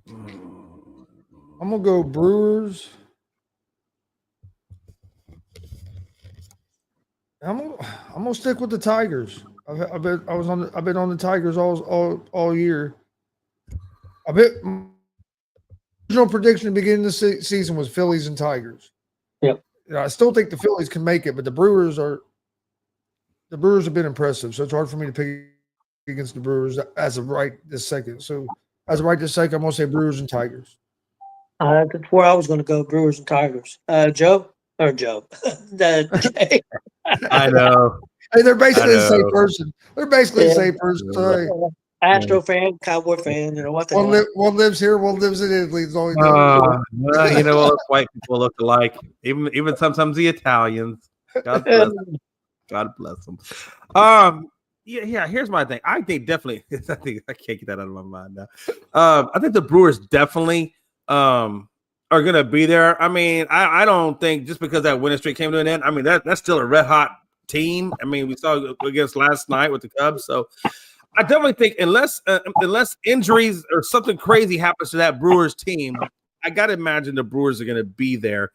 I'm gonna go Brewers. I'm gonna stick with the Tigers. I've been on the Tigers all year. Original prediction at the beginning of the season was Phillies and Tigers. Yep. I still think the Phillies can make it, but the Brewers have been impressive. So it's hard for me to pick against the Brewers as of right this second. So as of right this second, I'm gonna say Brewers and Tigers. That's where I was going to go, Brewers and Tigers. Joe. Jay. I know. Hey, they're basically the same person. They're basically the same person. So, Astro fan, Cowboy fan, what the one lives here, one lives in Italy. It's always you know what white people look alike. Even sometimes the Italians. God bless them. God bless them. Yeah. Here's my thing. I think definitely. I can't get that out of my mind now. I think the Brewers definitely are gonna be there. I mean, I don't think just because that winning streak came to an end. I mean, that's still a red hot team. I mean, we saw against last night with the Cubs. So I definitely think unless injuries or something crazy happens to that Brewers team, I gotta imagine the Brewers are gonna be there.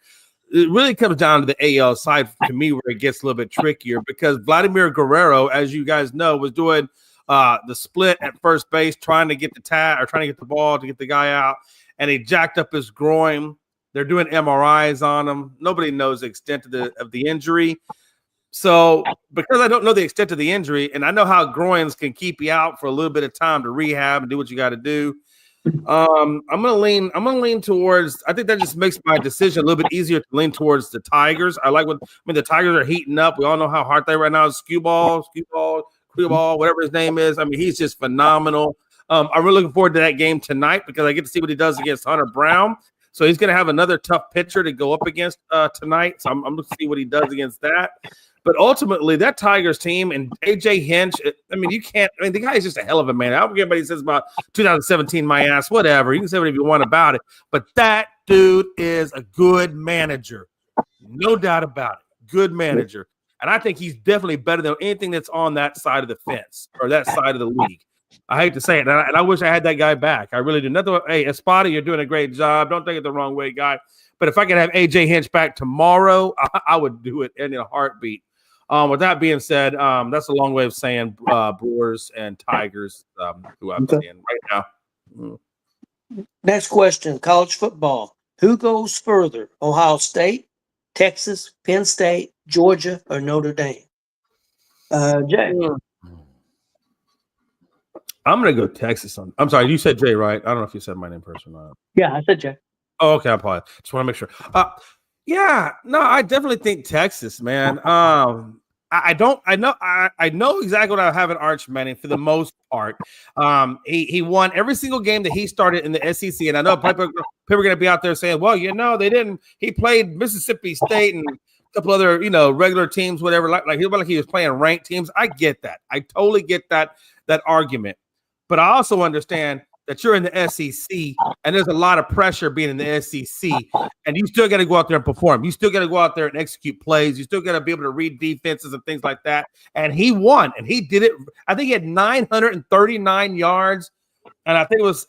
It really comes down to the AL side to me where it gets a little bit trickier because Vladimir Guerrero, as you guys know, was doing the split at first base, trying to get the ball to get the guy out, and he jacked up his groin. They're doing MRIs on him. Nobody knows the extent of the injury. So because I don't know the extent of the injury, and I know how groins can keep you out for a little bit of time to rehab and do what you got to do, I'm gonna lean towards. I think that just makes my decision a little bit easier to lean towards the Tigers. The Tigers are heating up. We all know how hard they are right now. Skewball, whatever his name is. I mean, he's just phenomenal. I'm really looking forward to that game tonight because I get to see what he does against Hunter Brown. So he's going to have another tough pitcher to go up against tonight. So I'm looking to see what he does against that. But ultimately, that Tigers team and AJ Hinch, I mean, the guy is just a hell of a man. I don't care what anybody says about 2017, my ass, whatever. You can say whatever you want about it. But that dude is a good manager. No doubt about it. Good manager. And I think he's definitely better than anything that's on that side of the fence or that side of the league. I hate to say it, and I wish I had that guy back. I really do. Nothing. Hey, Espada, you're doing a great job. Don't take it the wrong way, guy. But if I could have AJ Hinch back tomorrow, I would do it in a heartbeat. With that being said, that's a long way of saying Brewers and Tigers, who I'm seeing right now. Next question, college football. Who goes further, Ohio State, Texas, Penn State, Georgia, or Notre Dame? Jay. I'm going to go Texas. I'm sorry, you said Jay, right? I don't know if you said my name first or not. Yeah, I said Jay. Oh, okay, I apologize. Just want to make sure. I definitely think Texas, man. I know exactly what I have in Arch Manning for the most part. He won every single game that he started in the SEC, and I know people are going to be out there saying, "Well, they didn't." He played Mississippi State and a couple other, regular teams, whatever. Like he was playing ranked teams. I get that. I totally get that argument, but I also understand that you're in the SEC and there's a lot of pressure being in the SEC, and you still got to go out there and perform. You still got to go out there and execute plays. You still got to be able to read defenses and things like that. And he won, and he did it. I think he had 939 yards, and I think it was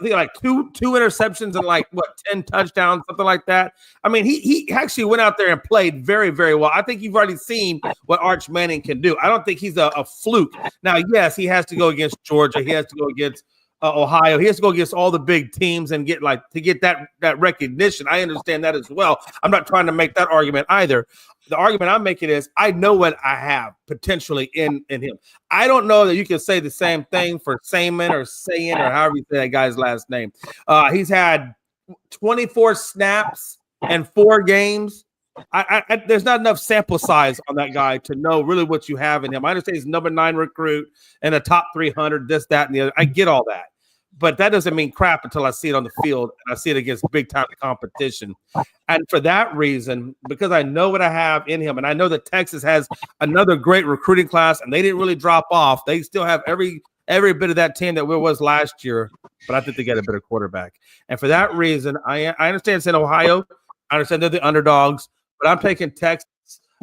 like two interceptions and 10 touchdowns, something like that. I mean, he actually went out there and played very, very well. I think you've already seen what Arch Manning can do. I don't think he's a fluke. Now, yes, he has to go against Georgia. He has to go against Ohio. He has to go against all the big teams and get that recognition. I understand that as well. I'm not trying to make that argument either. The argument I'm making is I know what I have potentially in him. I don't know that you can say the same thing for Saman or Sayin or however you say that guy's last name. He's had 24 snaps and 4 games. There's not enough sample size on that guy to know really what you have in him. I understand he's number 9 recruit and a top 300, this, that, and the other. I get all that. But that doesn't mean crap until I see it on the field and I see it against big-time competition. And for that reason, because I know what I have in him, and I know that Texas has another great recruiting class, and they didn't really drop off. They still have every bit of that team that was last year, but I think they got a better quarterback. And for that reason, I understand it's in Ohio. I understand they're the underdogs, but I'm taking Texas.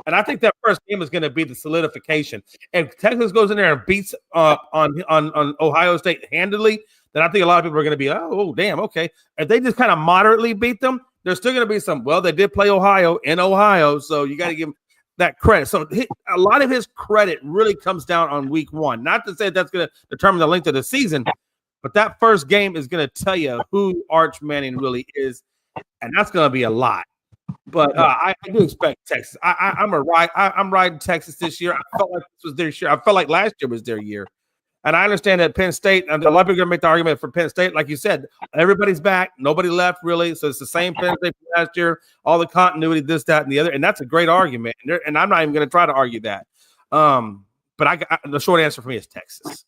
And I think that first game is going to be the solidification. If Texas goes in there and beats on Ohio State handily, then I think a lot of people are going to be, oh, damn, okay. If they just kind of moderately beat them, there's still going to be some, well, they did play Ohio in Ohio, so you got to give them that credit. So a lot of his credit really comes down on week 1. Not to say that's going to determine the length of the season, but that first game is going to tell you who Arch Manning really is, and that's going to be a lot. But I do expect Texas. I'm riding Texas this year. I felt like this was their year. I felt like last year was their year. And I understand that Penn State, and a lot of people are going to make the argument for Penn State. Like you said, everybody's back. Nobody left, really. So it's the same Penn State from last year, all the continuity, this, that, and the other. And that's a great argument. And I'm not even going to try to argue that. But the short answer for me is Texas.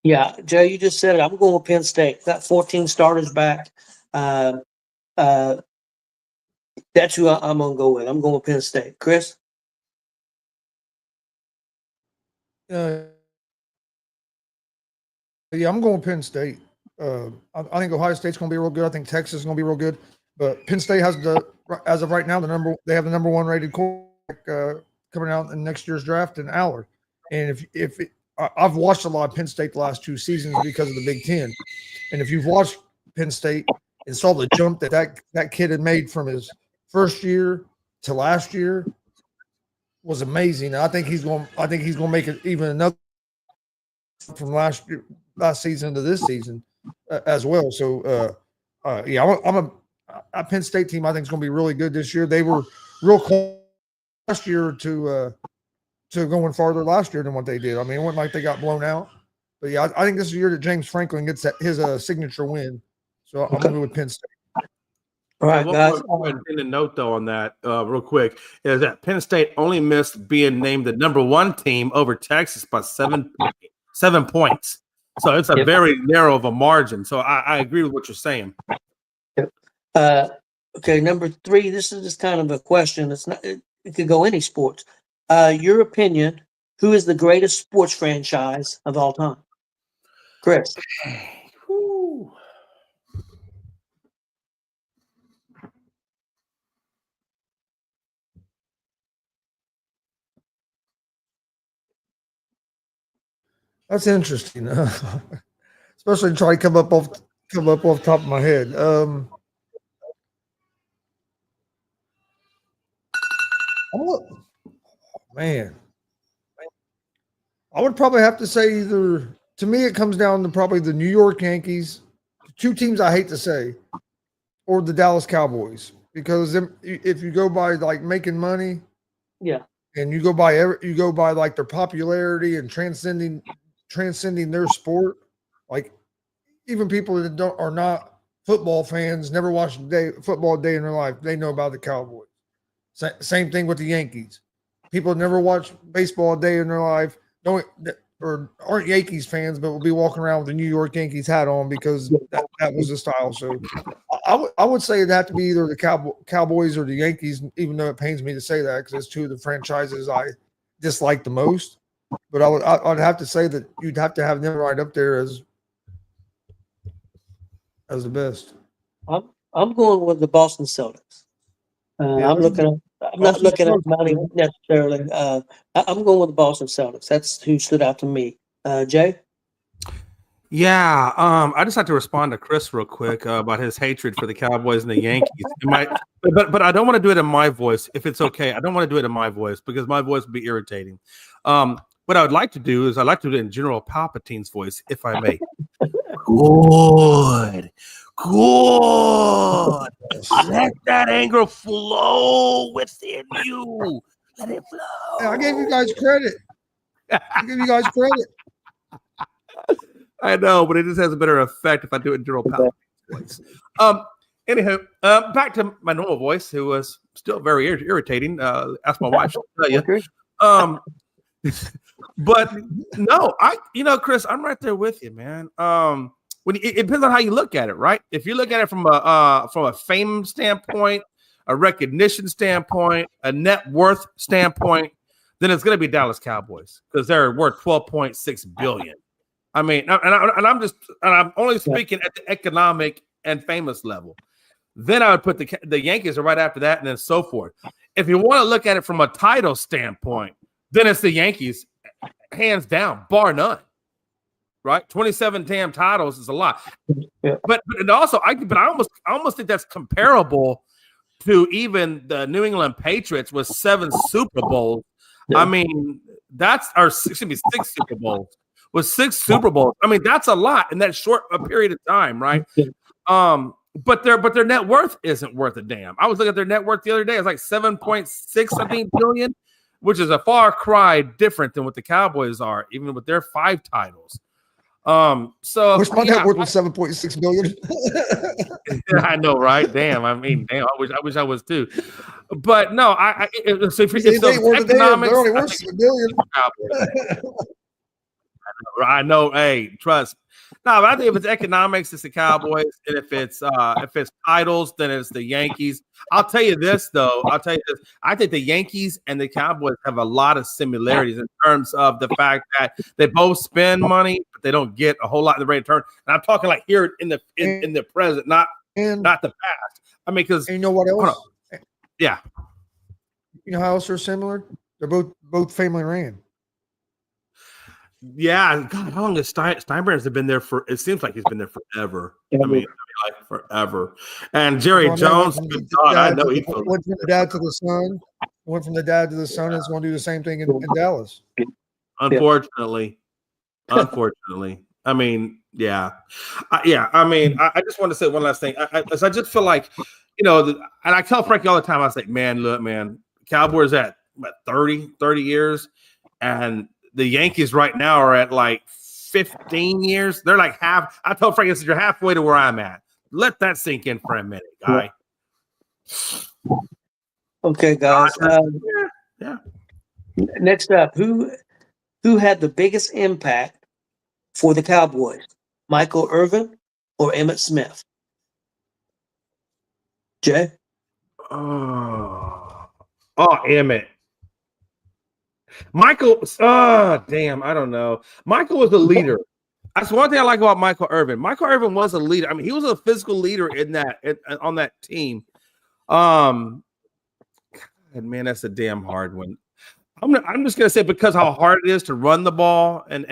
Yeah, Joe, you just said it. I'm going with Penn State. Got 14 starters back. That's who I'm going to go with. I'm going with Penn State. Chris? Yeah, I'm going Penn State. I think Ohio State's going to be real good. I think Texas is going to be real good. But Penn State has as of right now, they have the number 1 rated quarterback coming out in next year's draft in Allard. And I've watched a lot of Penn State the last 2 seasons because of the Big Ten. And if you've watched Penn State and saw the jump that kid had made from his first year to last year was amazing. I think he's going to make it even another from last season to this season as well. So I'm a Penn State team. I think is going to be really good this year. They were real close last year to going farther last year than what they did. I mean, it wasn't like they got blown out. But yeah, I think this is the year that James Franklin gets his signature win. So I'm going to go with Penn State. All right, guys. One thing to note, though, on that real quick is that Penn State only missed being named the number 1 team over Texas by 7 points. So it's a very narrow of a margin. So I agree with what you're saying. Okay, number 3. This is just kind of a question. It's not. It could go any sports. Your opinion, who is the greatest sports franchise of all time? Chris. Whew. That's interesting. Especially try to come up off the top of my head. Man, I would probably have to say either. To me, it comes down to probably the New York Yankees, two teams I hate to say, or the Dallas Cowboys. Because if you go by like making money, Yeah. and you go by like their popularity and transcending their sport, like even people that are not football fans, never watched football a day in their life, they know about the Cowboys. Same thing with the Yankees. People never watch baseball a day in their life, or aren't Yankees fans, but will be walking around with the New York Yankees hat on because that was the style. So I would say it'd have to be either the Cowboys or the Yankees, even though it pains me to say that because it's two of the franchises I dislike the most. But I'd have to say that you'd have to have them right up there as the best. I'm going with the Boston Celtics. Yeah. I'm not looking at money necessarily. I'm going with the Boston Celtics. That's who stood out to me. Jay? Yeah, I just like to respond to Chris real quick about his hatred for the Cowboys and the Yankees. But I don't want to do it in my voice, if it's okay. I don't want to do it in my voice because my voice would be irritating. What I would like to do is I'd like to do it in General Palpatine's voice, if I may. Good. Let that anger flow within you. Let it flow. Hey, I gave you guys credit. I know, but it just has a better effect if I do it in General Palpatine's voice. Anywho, back to my normal voice, who was still very irritating. Ask my wife, she'll tell you. But no, Chris, I'm right there with you, man. It depends on how you look at it, right? If you look at it from a fame standpoint, a recognition standpoint, a net worth standpoint, then it's going to be Dallas Cowboys because they're worth $12.6 billion. I mean, and I'm only speaking at the economic and famous level. Then I would put the Yankees are right after that, and then so forth. If you want to look at it from a title standpoint, then it's the Yankees, hands down, bar none. Right, 27 damn titles is a lot. Yeah. But I almost think that's comparable to even the New England Patriots with 7 Super Bowls. Yeah. I mean, excuse me, 6 Super Bowls. With 6 Super Bowls, I mean that's a lot in that short a period of time, right? But their net worth isn't worth a damn. I was looking at their net worth the other day; it's like 7.6 billion, which is a far cry different than what the Cowboys are, even with their 5 titles. So wish my net worth was 7.6 billion. I know, right? Damn, I mean, damn, I wish I was too. But no, so if it's economics, they're only worth $1 billion. I know. Hey, trust. No, but I think if it's economics, it's the Cowboys, and if it's titles, then it's the Yankees. I'll tell you this, though. I think the Yankees and the Cowboys have a lot of similarities in terms of the fact that they both spend money, but they don't get a whole lot in the rate of return. And I'm talking like here in the present, not the past. I mean, because you know what else? Yeah. You know how else they're similar? They're both family ran. Yeah, God, how long has Steinbrenner's been there for? It seems like he's been there forever. I mean, like forever. And Jerry Jones, I know he went from the dad to the son. Went from the dad to the son. It's going to do the same thing in Dallas. Unfortunately. I mean, yeah. I mean, I just want to say one last thing. I just feel like, and I tell Frankie all the time. I say, man, look, man, Cowboys at 30 years, and the Yankees right now are at like 15 years. They're like half. I told Frank, I said, you're halfway to where I'm at. Let that sink in for a minute, guy. Okay, guys. Yeah. Next up, who had the biggest impact for the Cowboys? Michael Irvin or Emmitt Smith? Jay? Oh, Emmitt. Michael, damn, I don't know. Michael was a leader. That's one thing I like about Michael Irvin. Michael Irvin was a leader. I mean, he was a physical leader on that team. God, man, that's a damn hard one. I'm just gonna say because how hard it is to run the ball and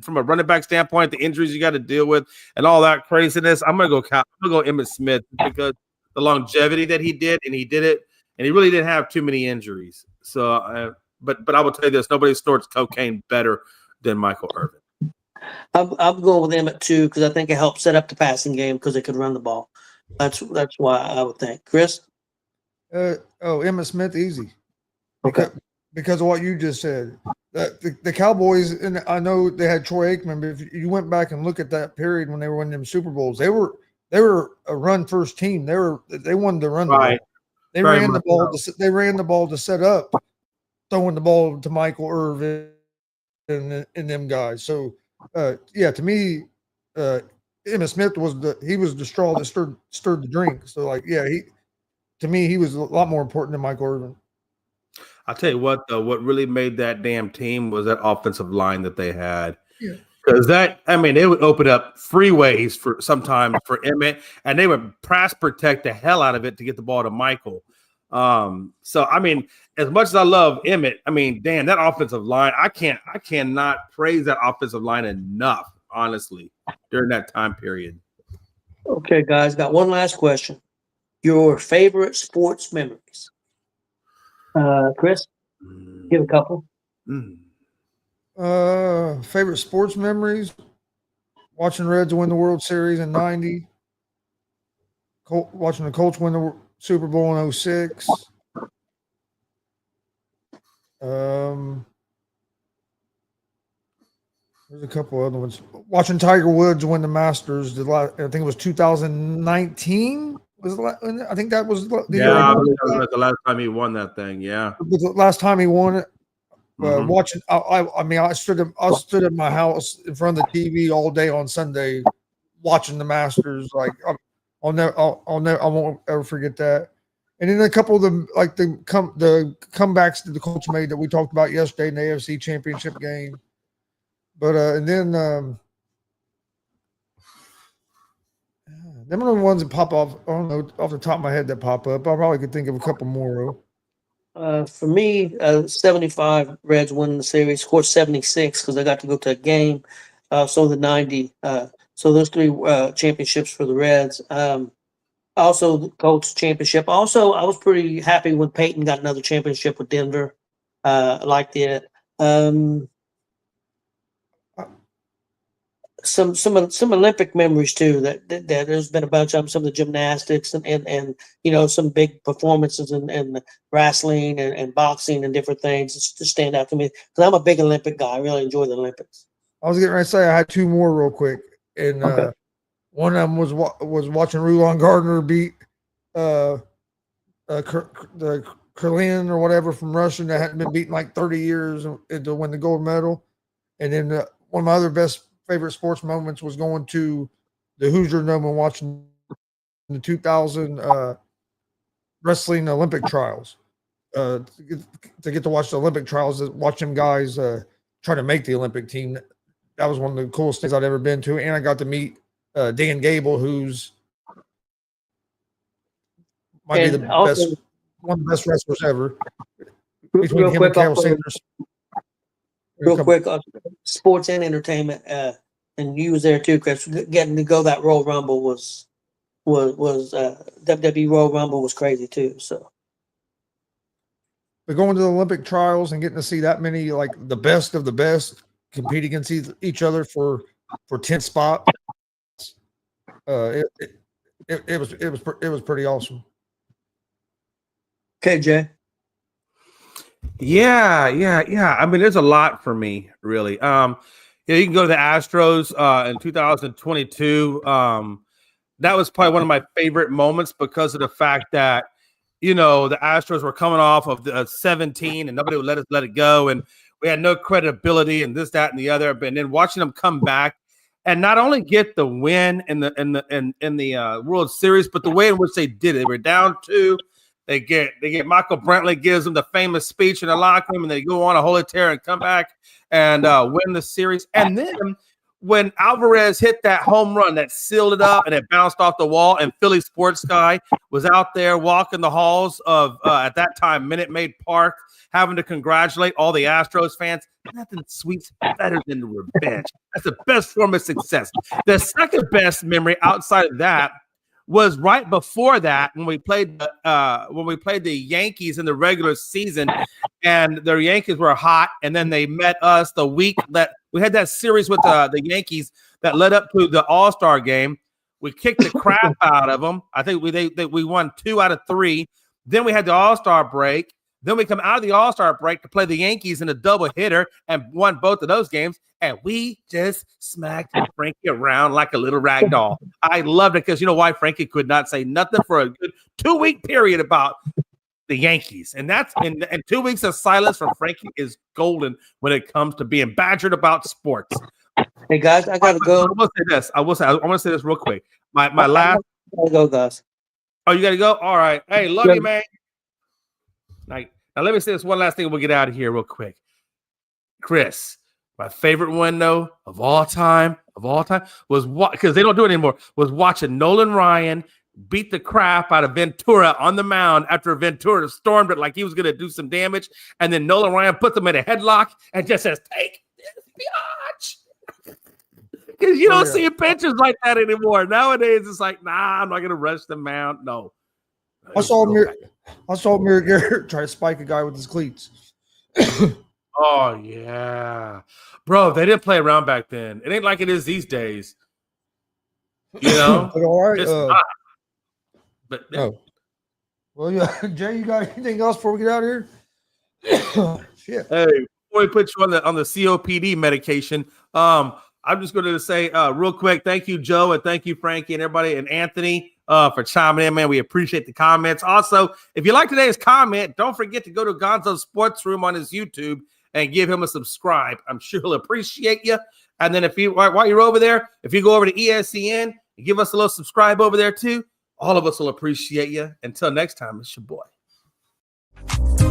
from a running back standpoint, the injuries you got to deal with and all that craziness. I'm gonna go Emmitt Smith because the longevity that he did, and he did it, and he really didn't have too many injuries. So, but I will tell you this: nobody snorts cocaine better than Michael Irvin. I'm going with Emmett too because I think it helped set up the passing game because they could run the ball. That's why I would think. Chris? Emmitt Smith, easy. Okay. Because of what you just said. The Cowboys, and I know they had Troy Aikman, but if you went back and look at that period when they were winning them Super Bowls, they were a run first team. They wanted to run the ball. They ran the ball. They ran the ball to set up, throwing the ball to Michael Irvin and them guys. So, to me, Emmitt Smith was the straw that stirred the drink. So, to me, he was a lot more important than Michael Irvin. I'll tell you what, though, what really made that damn team was that offensive line that they had. Yeah. Because they would open up freeways sometimes for Emmett, and they would pass protect the hell out of it to get the ball to Michael. So, I mean, as much as I love Emmett, I mean, damn, that offensive line, I cannot praise that offensive line enough, honestly, during that time period. Okay, guys, got one last question. Your favorite sports memories? Chris, give a couple. Favorite sports memories? Watching Reds win the World Series in '90. Watching the Colts win the Super Bowl in '06. There's a couple other ones. Watching Tiger Woods win the Masters. I think it was 2019. I think that was the year. I believe that was the last time he won that thing. Yeah, it was the last time he won it. Watching, I stood at my house in front of the TV all day on Sunday, watching the Masters. Like I won't ever forget that. And then a couple of them, like the comebacks that the Colts made that we talked about yesterday in the AFC Championship game. But them are the ones that pop off. I don't know off the top of my head that pop up. I probably could think of a couple more. For me, 75 Reds winning the series, of course 76 because I got to go to a game. So the 90. So those three championships for the Reds. Also the Colts championship. Also, I was pretty happy when Peyton got another championship with Denver. I liked it. Some Olympic memories too. That there's been a bunch of them. Some of the gymnastics and some big performances and wrestling and boxing and different things just stand out to me because I'm a big Olympic guy. I really enjoy the Olympics. I was getting ready to say I had two more real quick, and one of them was watching Rulon Gardner beat the Krillin or whatever from Russia that hadn't been beaten like 30 years to win the gold medal, and then one of my other favorite sports moments was going to the Hoosier Dome and watching the 2000 wrestling Olympic trials. To get to watch the Olympic trials, watch them guys try to make the Olympic team. That was one of the coolest things I'd ever been to. And I got to meet Dan Gable, who's might be the best, one of the best wrestlers ever. Between him and Carol Sanders. Real quick, sports and entertainment, and you was there too, Chris. Getting to go that Royal Rumble was WWE Royal Rumble was crazy too. So, but going to the Olympic trials and getting to see that many like the best of the best compete against each other for 10 spots, it was pretty awesome. Okay, Jay. Yeah. I mean, there's a lot for me, really. You can go to the Astros in 2022. That was probably one of my favorite moments because of the fact that, the Astros were coming off of the 17 and nobody would let it go. And we had no credibility and this, that, and the other. And then watching them come back and not only get the win in the World Series, but the way in which they did it. They were down 2. They get Michael Brantley gives them the famous speech in the locker room, and they go on a holy tear and come back and win the series. And then when Alvarez hit that home run that sealed it up and it bounced off the wall, and Philly Sports Guy was out there walking the halls of at that time Minute Maid Park, having to congratulate all the Astros fans. Nothing sweets better than the revenge. That's the best form of success. The second best memory outside of that was right before that when we played the Yankees in the regular season, and the Yankees were hot, and then they met us the week that we had that series with the Yankees that led up to the All-Star game. We kicked the crap out of them. I think we won 2 out of 3. Then we had the All-Star break. Then we come out of the All-Star break to play the Yankees in a double hitter and won both of those games. And we just smacked Frankie around like a little rag doll. I loved it because you know why? Frankie could not say nothing for a good 2-week period about the Yankees. And that's and 2 weeks of silence from Frankie is golden when it comes to being badgered about sports. Hey guys, I gotta go. I will say this. I want to say this real quick. My last. I'll go, guys. Oh, you gotta go. All right. Hey, love you, man. Now let me say this one last thing. And we'll get out of here real quick. Chris, my favorite window of all time was because they don't do it anymore. Was watching Nolan Ryan beat the crap out of Ventura on the mound after Ventura stormed it like he was going to do some damage, and then Nolan Ryan puts him in a headlock and just says, "Take this, biatch." Because you don't see pictures like that anymore. Nowadays, it's like, nah, I'm not going to rush the mound. No. I saw Amir Garrett try to spike a guy with his cleats. Oh, yeah. Bro, they didn't play around back then. It ain't like it is these days. You know? All right. It's not. But no. Well, yeah, Jay, you got anything else before we get out of here? Shit. Hey, before we put you on the COPD medication, I'm just going to say real quick, thank you, Joe, and thank you, Frankie, and everybody, and Anthony for chiming in, man. We appreciate the comments. Also, if you like today's comment, don't forget to go to Gonzo's Sports Room on his YouTube and give him a subscribe. I'm sure he'll appreciate you. And then while you're over there, if you go over to ESCN and give us a little subscribe over there too, all of us will appreciate you. Until next time, it's your boy.